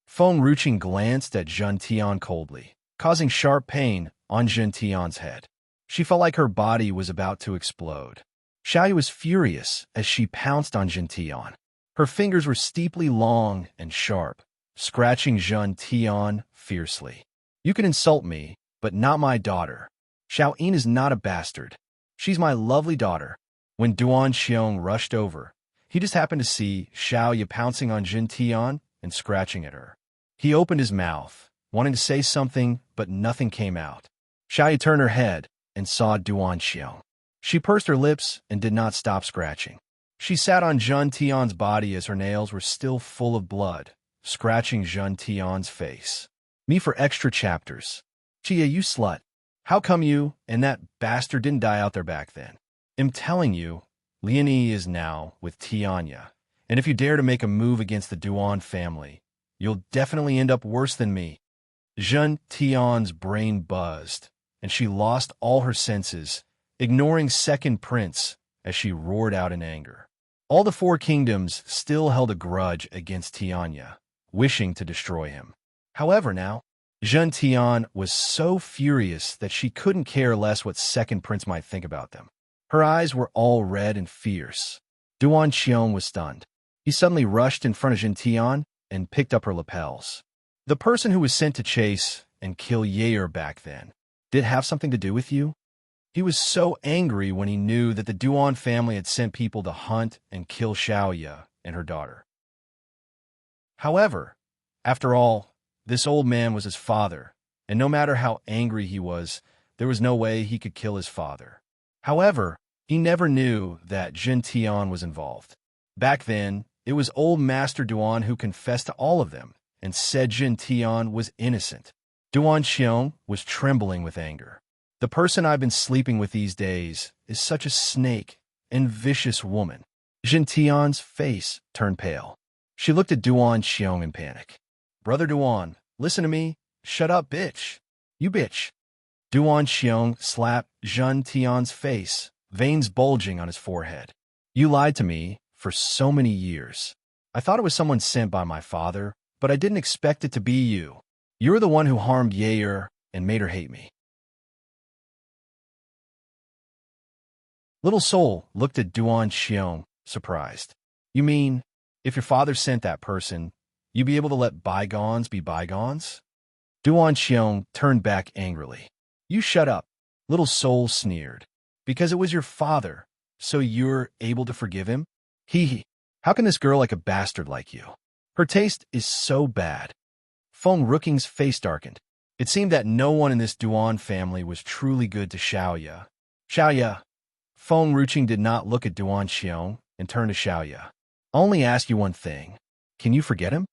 Feng Ruqing glanced at Jun Tian coldly, causing sharp pain on Jun Tian's head. She felt like her body was about to explode. Xiaoyu was furious as she pounced on Jun Tian. Her fingers were steeply long and sharp, scratching Jun Tian fiercely. You can insult me, but not my daughter. Xiao Yin is not a bastard. She's my lovely daughter. When Duan Xiong rushed over, he just happened to see Xiaoyu pouncing on Jin Tian and scratching at her. He opened his mouth, wanting to say something, but nothing came out. Xiaoyu turned her head and saw Duan Xiong. She pursed her lips and did not stop scratching. She sat on Jun Tian's body as her nails were still full of blood, scratching Jun Tian's face. Me for extra chapters. Chia, you slut. How come you and that bastard didn't die out there back then? I'm telling you, Liani is now with Tianya, and if you dare to make a move against the Duan family, you'll definitely end up worse than me. Jun Tian's brain buzzed, and she lost all her senses, ignoring Second Prince as she roared out in anger. All the four kingdoms still held a grudge against Tianya, wishing to destroy him. However now, Jun Tian was so furious that she couldn't care less what Second Prince might think about them. Her eyes were all red and fierce. Duan Xiong was stunned. He suddenly rushed in front of Jin Tian and picked up her lapels. The person who was sent to chase and kill Yair back then, did it have something to do with you? He was so angry when he knew that the Duan family had sent people to hunt and kill Xiaoya and her daughter. However, after all, this old man was his father, and no matter how angry he was, there was no way he could kill his father. However, he never knew that Jin Tian was involved. Back then, it was old Master Duan who confessed to all of them and said Jin Tian was innocent. Duan Xiong was trembling with anger. The person I've been sleeping with these days is such a snake and vicious woman. Jin Tian's face turned pale. She looked at Duan Xiong in panic. Brother Duan, listen to me. Shut up, bitch. You bitch. Duan Xiong slapped Jun Tian's face, veins bulging on his forehead. You lied to me for so many years. I thought it was someone sent by my father, but I didn't expect it to be you. You're the one who harmed Yair and made her hate me. Little Soul looked at Duan Xiong, surprised. You mean, if your father sent that person, you'd be able to let bygones be bygones? Duan Xiong turned back angrily. You shut up, Little Soul sneered. Because it was your father, so you're able to forgive him? Hee hee. How can this girl like a bastard like you? Her taste is so bad. Feng Ruqing's face darkened. It seemed that no one in this Duan family was truly good to Xiaoya. Xiaoya. Feng Ruqing did not look at Duan Xiong and turned to Xiaoya. I'll only ask you one thing. Can you forget him?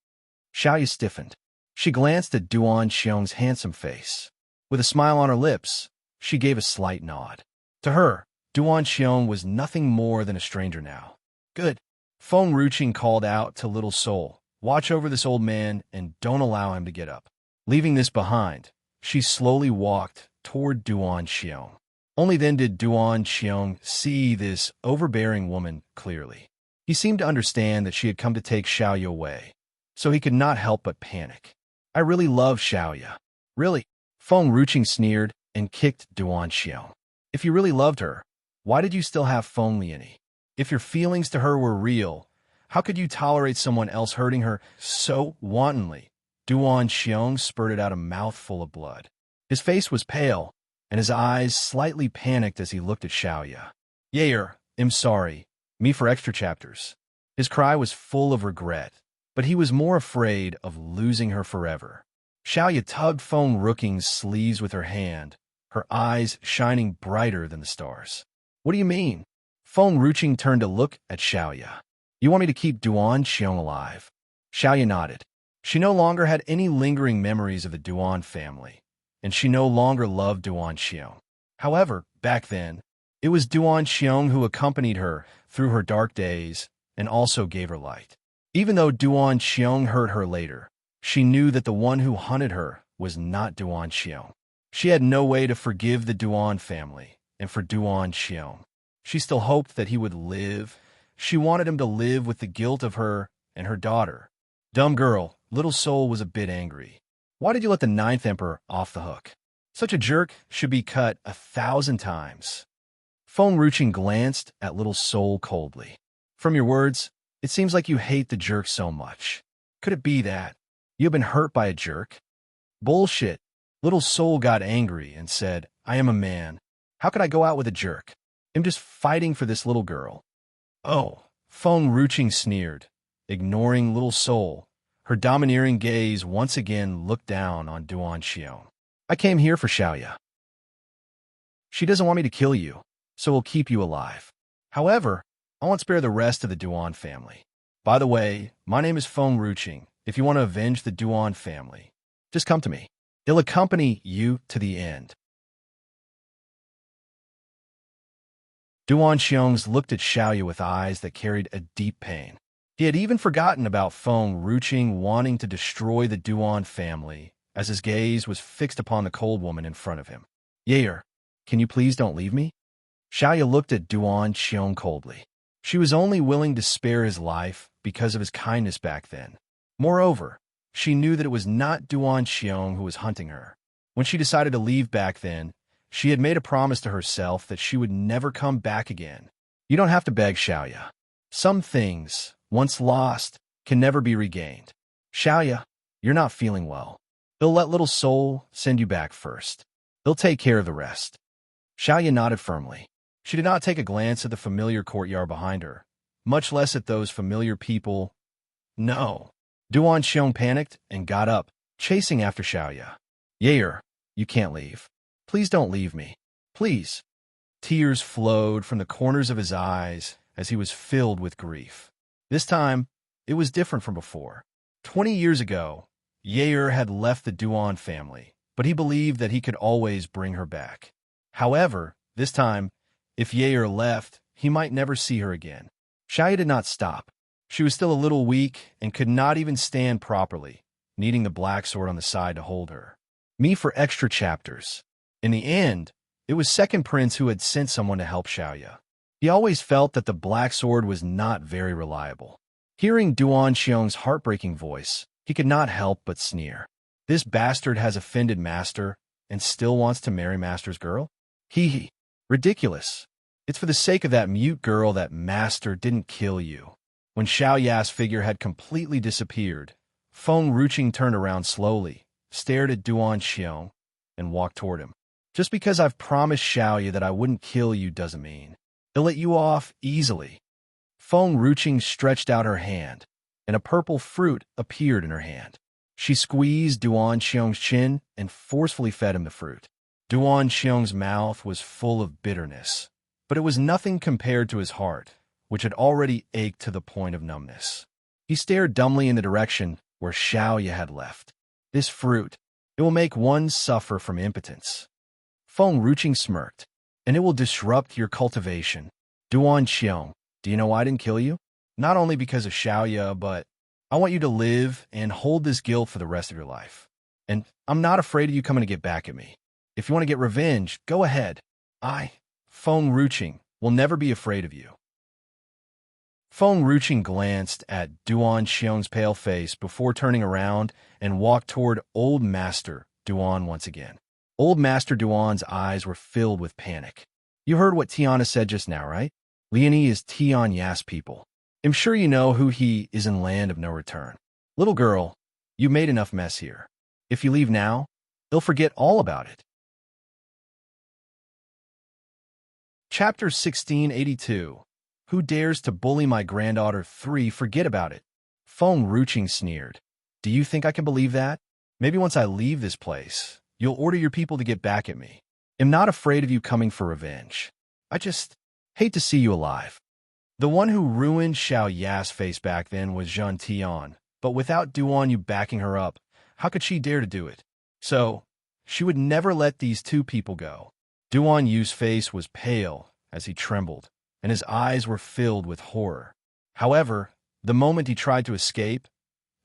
Xiaoya stiffened. She glanced at Duan Xiong's handsome face. With a smile on her lips, she gave a slight nod. To her, Duan Xiong was nothing more than a stranger now. Good. Feng Ruqing called out to Little Soul. Watch over this old man and don't allow him to get up. Leaving this behind, she slowly walked toward Duan Xiong. Only then did Duan Xiong see this overbearing woman clearly. He seemed to understand that she had come to take Xiaoya away, so he could not help but panic. I really love Xiaoya. Really? Feng Ruqing sneered and kicked Duan Xiong. If you really loved her, why did you still have Feng Liani? If your feelings to her were real, how could you tolerate someone else hurting her so wantonly? Duan Xiong spurted out a mouthful of blood. His face was pale, and his eyes slightly panicked as he looked at Xiaoya. Yair, I'm sorry. Me for extra chapters. His cry was full of regret, but he was more afraid of losing her forever. Xiaoya tugged Feng Ruqing's sleeves with her hand, her eyes shining brighter than the stars. What do you mean? Feng Ruqing turned to look at Xiaoya. You want me to keep Duan Xiong alive? Xiaoya nodded. She no longer had any lingering memories of the Duan family, and she no longer loved Duan Xiong. However, back then, it was Duan Xiong who accompanied her through her dark days and also gave her light. Even though Duan Xiong hurt her later, she knew that the one who hunted her was not Duan Xiong. She had no way to forgive the Duan family, and for Duan Xiong, she still hoped that he would live. She wanted him to live with the guilt of her and her daughter. Dumb girl, Little Soul was a bit angry. Why did you let the ninth emperor off the hook? Such a jerk should be cut 1,000 times. Feng Ruqing glanced at Little Soul coldly. From your words, it seems like you hate the jerk so much. Could it be that you have been hurt by a jerk? Bullshit. Little Soul got angry and said, I am a man. How could I go out with a jerk? I'm just fighting for this little girl. Oh, Feng Ruqing sneered, ignoring Little Soul. Her domineering gaze once again looked down on Duan Xiong. I came here for Xiaoya. She doesn't want me to kill you, so we'll keep you alive. However, I won't spare the rest of the Duan family. By the way, my name is Feng Ruqing. If you want to avenge the Duan family, just come to me. It'll accompany you to the end. Duan Xiong looked at Xiaoya with eyes that carried a deep pain. He had even forgotten about Feng Ruqing wanting to destroy the Duan family, as his gaze was fixed upon the cold woman in front of him. Yair, can you please don't leave me? Xiaoya looked at Duan Xiong coldly. She was only willing to spare his life because of his kindness back then. Moreover, she knew that it was not Duan Xiong who was hunting her. When she decided to leave back then, she had made a promise to herself that she would never come back again. You don't have to beg, Xiaoya. Some things, once lost, can never be regained. Xiaoya, you're not feeling well. They'll let Little Soul send you back first. They'll take care of the rest. Xiaoya nodded firmly. She did not take a glance at the familiar courtyard behind her, much less at those familiar people. No. Duan Xiong panicked and got up, chasing after Xiaoya. Yair, you can't leave. Please don't leave me. Please. Tears flowed from the corners of his eyes as he was filled with grief. This time, it was different from before. 20 years ago, Yair had left the Duan family, but he believed that he could always bring her back. However, this time, if Yair left, he might never see her again. Xiaoya did not stop. She was still a little weak and could not even stand properly, needing the black sword on the side to hold her. Me for extra chapters. In the end, it was Second Prince who had sent someone to help Xiaoya. He always felt that the black sword was not very reliable. Hearing Duan Xiong's heartbreaking voice, he could not help but sneer. This bastard has offended Master and still wants to marry Master's girl? Hee. Ridiculous. It's for the sake of that mute girl that Master didn't kill you. When Xiaoya's figure had completely disappeared, Feng Ruqing turned around slowly, stared at Duan Xiong, and walked toward him. Just because I've promised Xiaoya that I wouldn't kill you doesn't mean they'll let you off easily. Feng Ruqing stretched out her hand, and a purple fruit appeared in her hand. She squeezed Duan Xiong's chin and forcefully fed him the fruit. Duan Xiong's mouth was full of bitterness, but it was nothing compared to his heart, which had already ached to the point of numbness. He stared dumbly in the direction where Xiaoya had left. This fruit, it will make one suffer from impotence. Feng Ruqing smirked, and it will disrupt your cultivation. Duan Xiong, do you know why I didn't kill you? Not only because of Xiaoya, but I want you to live and hold this guilt for the rest of your life. And I'm not afraid of you coming to get back at me. If you want to get revenge, go ahead. I, Feng Ruqing, will never be afraid of you. Feng Ruqing glanced at Duan Xiong's pale face before turning around and walked toward Old Master Duan once again. Old Master Duan's eyes were filled with panic. You heard what Tiana said just now, right? Leonie is Tian Ya's people. I'm sure you know who he is in Land of No Return. Little girl, you made enough mess here. If you leave now, they'll forget all about it. Chapter 1682. Who dares to bully my granddaughter? 3. Forget about it. Feng Ruqing sneered. Do you think I can believe that? Maybe once I leave this place, you'll order your people to get back at me. I'm not afraid of you coming for revenge. I just hate to see you alive. The one who ruined Xiao Ya's face back then was Zhen Tian, But without Duan Yu backing her up, how could she dare to do it? So, she would never let these two people go. Duan Yu's face was pale as he trembled, and his eyes were filled with horror. However, the moment he tried to escape,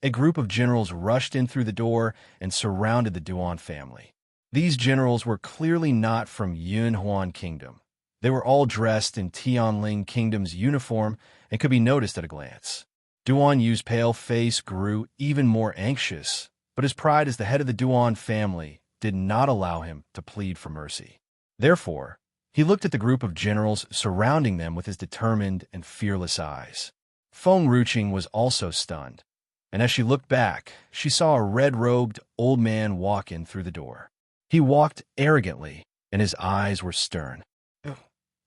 a group of generals rushed in through the door and surrounded the Duan family. These generals were clearly not from Yunhuan Kingdom. They were all dressed in Tianling Kingdom's uniform and could be noticed at a glance. Duan Yu's pale face grew even more anxious, but his pride as the head of the Duan family did not allow him to plead for mercy. Therefore, he looked at the group of generals surrounding them with his determined and fearless eyes. Feng Ruqing was also stunned, and as she looked back, she saw a red-robed old man walk in through the door. He walked arrogantly, and his eyes were stern.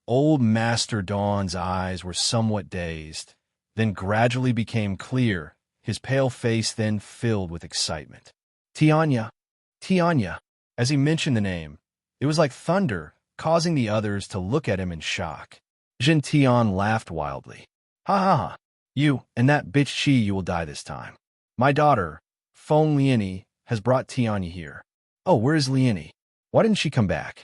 Old Master Dawn's eyes were somewhat dazed, then gradually became clear, his pale face then filled with excitement. Tianya! Tianya! As he mentioned the name, it was like thunder, causing the others to look at him in shock. Jin Tian laughed wildly. Ha ha ha! You and that bitch Chi, you will die this time. My daughter, Feng Liani, has brought Tianya here. Oh, where is Liani? Why didn't she come back?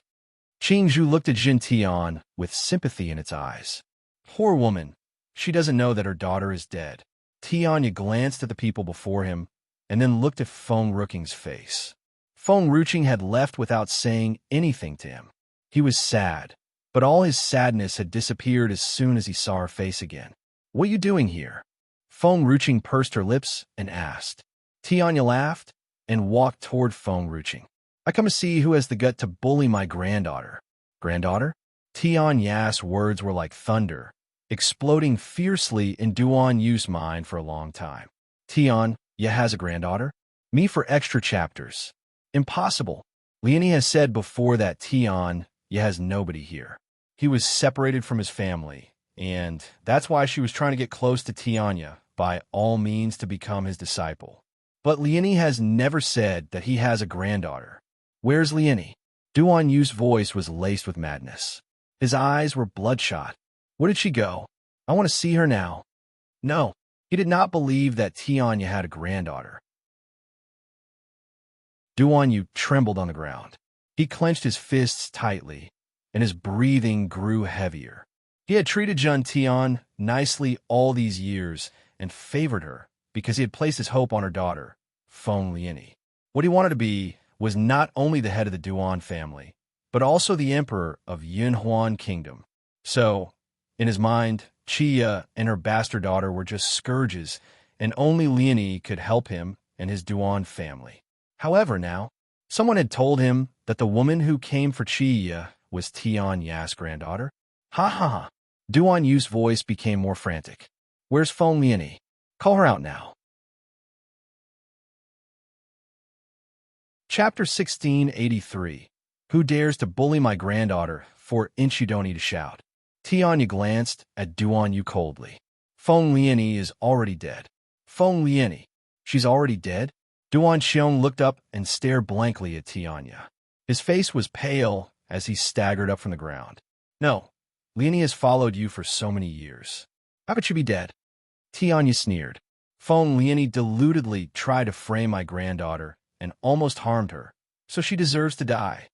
Qingzhu looked at Jin Tian with sympathy in its eyes. Poor woman, she doesn't know that her daughter is dead. Tianya glanced at the people before him and then looked at Feng Ruqing's face. Feng Ruqing had left without saying anything to him. He was sad, but all his sadness had disappeared as soon as he saw her face again. What are you doing here? Feng Ruqing pursed her lips and asked. Tianya laughed and walked toward Feng Ruqing. I come to see who has the gut to bully my granddaughter. Granddaughter? Tianya's words were like thunder, exploding fiercely in Duan Yu's mind for a long time. Tianya has a granddaughter? Me for extra chapters. Impossible. Liani has said before that Tianya has nobody here. He was separated from his family, and that's why she was trying to get close to Tianya by all means to become his disciple. But Liani has never said that he has a granddaughter. Where's Liani? Duan Yu's voice was laced with madness. His eyes were bloodshot. Where did she go? I want to see her now. No, he did not believe that Tianya had a granddaughter. Duan Yu trembled on the ground. He clenched his fists tightly, and his breathing grew heavier. He had treated Jun Tian nicely all these years and favored her because he had placed his hope on her daughter, Feng Liani. What he wanted to be was not only the head of the Duan family, but also the emperor of Yunhuan Kingdom. So, in his mind, Chia and her bastard daughter were just scourges, and only Liani could help him and his Duan family. However, now, someone had told him that the woman who came for Chia was Tianya's granddaughter. Ha ha ha! Duan Yu's voice became more frantic. Where's Feng Liani? Call her out now. Chapter 1683. Who dares to bully my granddaughter? 4-inch you don't need to shout. Tianya glanced at Duan Yu coldly. Feng Liani is already dead. Feng Liani? She's already dead? Duan Xiong looked up and stared blankly at Tianya. His face was pale as he staggered up from the ground. No, Liani has followed you for so many years. How could she be dead? Tianya sneered. Feng Liani deludedly tried to frame my granddaughter and almost harmed her, so she deserves to die.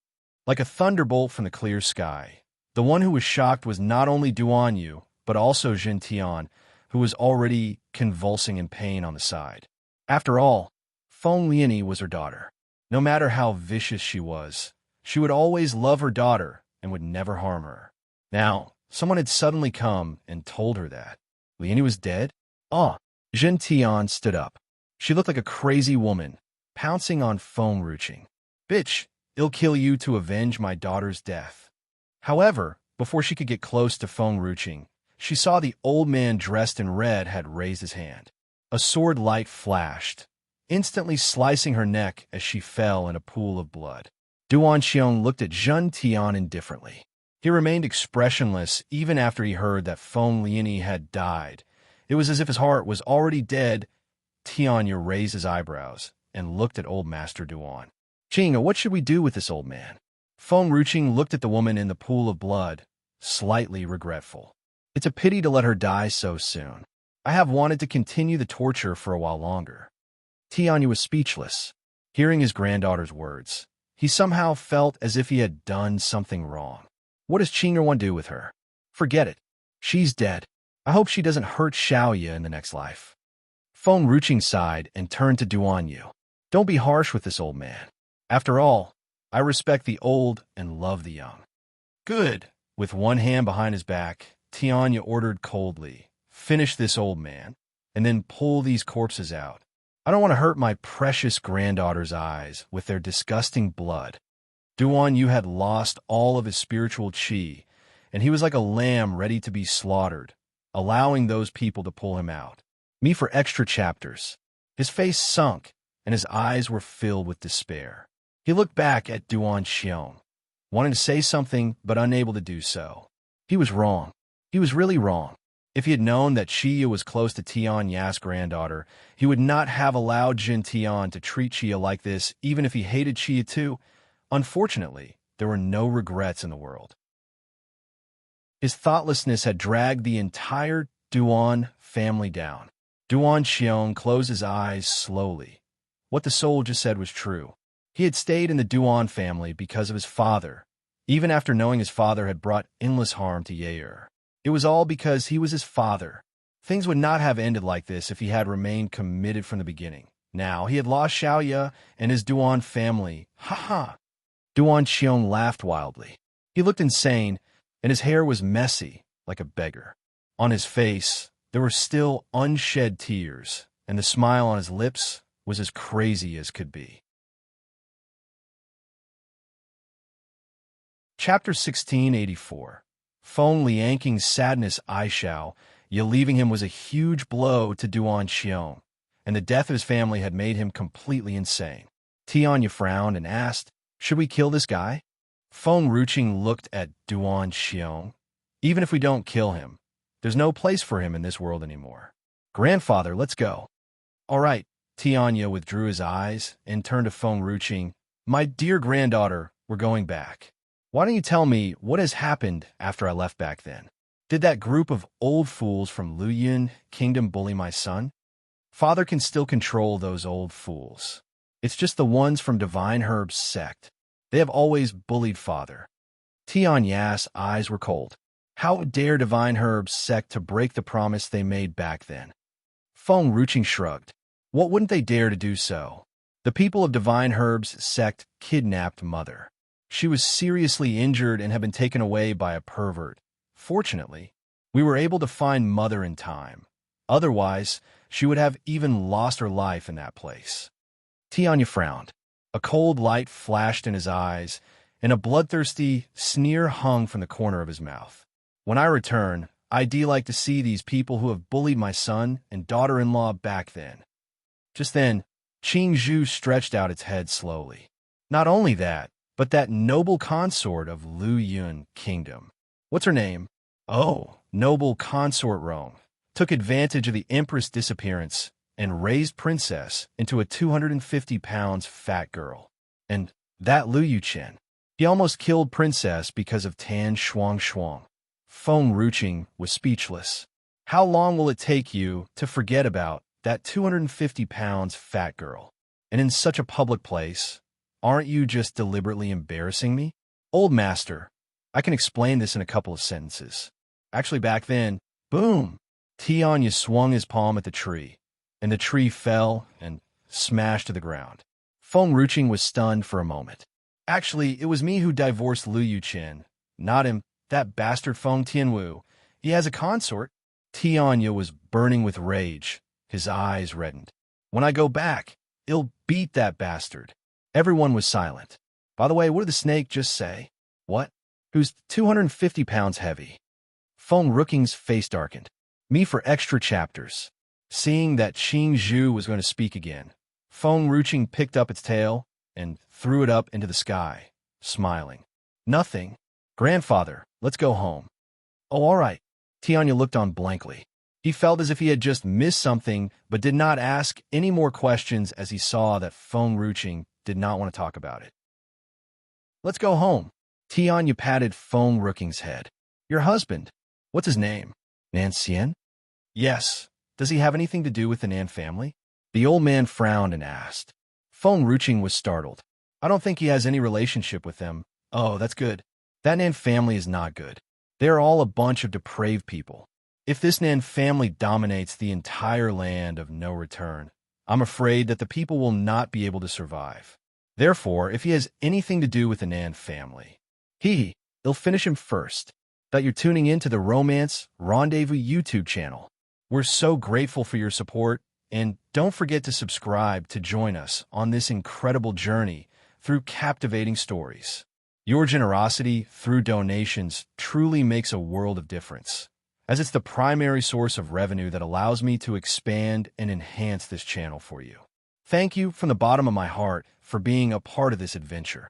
Like a thunderbolt from the clear sky, the one who was shocked was not only Duan Yu, but also Jin Tian, who was already convulsing in pain on the side. After all, Feng Liani was her daughter. No matter how vicious she would always love her daughter and would never harm her. Now, someone had suddenly come and told her that Liani was dead? Jin Tian stood up. She looked like a crazy woman, pouncing on Feng Ruqing. Bitch, it'll kill you to avenge my daughter's death. However, before she could get close to Feng Ruqing, she saw the old man dressed in red had raised his hand. A sword light flashed, instantly slicing her neck as she fell in a pool of blood. Duan Xiong looked at Jun Tian indifferently. He remained expressionless even after he heard that Feng Liani had died. It was as if his heart was already dead. Tianya raised his eyebrows and looked at old Master Duan. Qing, what should we do with this old man? Feng Ruqing looked at the woman in the pool of blood, slightly regretful. It's a pity to let her die so soon. I have wanted to continue the torture for a while longer. Tianya was speechless. Hearing his granddaughter's words, he somehow felt as if he had done something wrong. What does Qing'er want to do with her? Forget it. She's dead. I hope she doesn't hurt Xiaoya in the next life. Feng Ruqing sighed and turned to Duanyu. Don't be harsh with this old man. After all, I respect the old and love the young. Good. With one hand behind his back, Tianya ordered coldly, finish this old man, and then pull these corpses out. I don't want to hurt my precious granddaughter's eyes with their disgusting blood. Duanyu had lost all of his spiritual qi, and he was like a lamb ready to be slaughtered, allowing those people to pull him out. Me for extra chapters. His face sunk, and his eyes were filled with despair. He looked back at Duan Xiong, wanting to say something but unable to do so. He was wrong. He was really wrong. If he had known that Xia was close to Tian Ya's granddaughter, he would not have allowed Jin Tian to treat Xia like this, even if he hated Xia too. Unfortunately, there were no regrets in the world. His thoughtlessness had dragged the entire Duan family down. Duan Xiong closed his eyes slowly. What the soul just said was true. He had stayed in the Duan family because of his father, even after knowing his father had brought endless harm to Yair. It was all because he was his father. Things would not have ended like this if he had remained committed from the beginning. Now, he had lost Xiaoya and his Duan family. Ha ha! Duan Xiong laughed wildly. He looked insane, and his hair was messy, like a beggar. On his face, there were still unshed tears, and the smile on his lips was as crazy as could be. Chapter 1684. Feng Lianking's sadness Aishao, yet leaving him was a huge blow to Duan Xiong, and the death of his family had made him completely insane. Tianya frowned and asked, should we kill this guy? Feng Ruqing looked at Duan Xiong. Even if we don't kill him, there's no place for him in this world anymore. Grandfather, let's go. All right. Tianya withdrew his eyes and turned to Feng Ruqing. My dear granddaughter, we're going back. Why don't you tell me what has happened after I left back then? Did that group of old fools from Luyun Kingdom bully my son? Father can still control those old fools. It's just the ones from Divine Herb's sect. They have always bullied Father. Tian Ya's eyes were cold. How dare Divine Herb's sect to break the promise they made back then? Feng Ruqing shrugged. What wouldn't they dare to do so? The people of Divine Herb's sect kidnapped Mother. She was seriously injured and had been taken away by a pervert. Fortunately, we were able to find Mother in time. Otherwise, she would have even lost her life in that place. Tianya frowned. A cold light flashed in his eyes, and a bloodthirsty sneer hung from the corner of his mouth. When I return, I'd like to see these people who have bullied my son and daughter-in-law back then. Just then, Qing Zhu stretched out its head slowly. Not only that, but that noble consort of Luyun Kingdom. What's her name? Oh, noble consort Rong. Took advantage of the Empress' disappearance and raised Princess into a 250 pounds fat girl. And that Lu Yuchen. He almost killed Princess because of Tan Shuang Shuang. Feng Ruqing was speechless. How long will it take you to forget about that 250 pounds fat girl? And in such a public place, aren't you just deliberately embarrassing me? Old master, I can explain this in a couple of sentences. Actually, back then, boom! Tianya swung his palm at the tree, and the tree fell and smashed to the ground. Feng Ruqing was stunned for a moment. Actually, it was me who divorced Lu Yuchen, not him, that bastard Feng Tianwu. He has a consort. Tianya was burning with rage. His eyes reddened. When I go back, I'll beat that bastard. Everyone was silent. By the way, what did the snake just say? What? Who's 250 pounds heavy? Feng Ruqing's face darkened. Me for extra chapters. Seeing that Qing Zhu was going to speak again, Feng Ruqing picked up its tail and threw it up into the sky, smiling. Nothing. Grandfather, let's go home. Oh, all right. Tianya looked on blankly. He felt as if he had just missed something, but did not ask any more questions as he saw that Feng Ruqing did not want to talk about it. Let's go home. Tianya patted Feng Ruqing's head. Your husband. What's his name? Nancien? Yes. Does he have anything to do with the Nan family? The old man frowned and asked. Phone Ruching was startled. I don't think he has any relationship with them. Oh, that's good. That Nan family is not good. They are all a bunch of depraved people. If this Nan family dominates the entire land of no return, I'm afraid that the people will not be able to survive. Therefore, if he has anything to do with the Nan family, he'll finish him first. That you're tuning in to the Romance Rendezvous YouTube channel. We're so grateful for your support, and don't forget to subscribe to join us on this incredible journey through captivating stories. Your generosity through donations truly makes a world of difference, as it's the primary source of revenue that allows me to expand and enhance this channel for you. Thank you from the bottom of my heart for being a part of this adventure.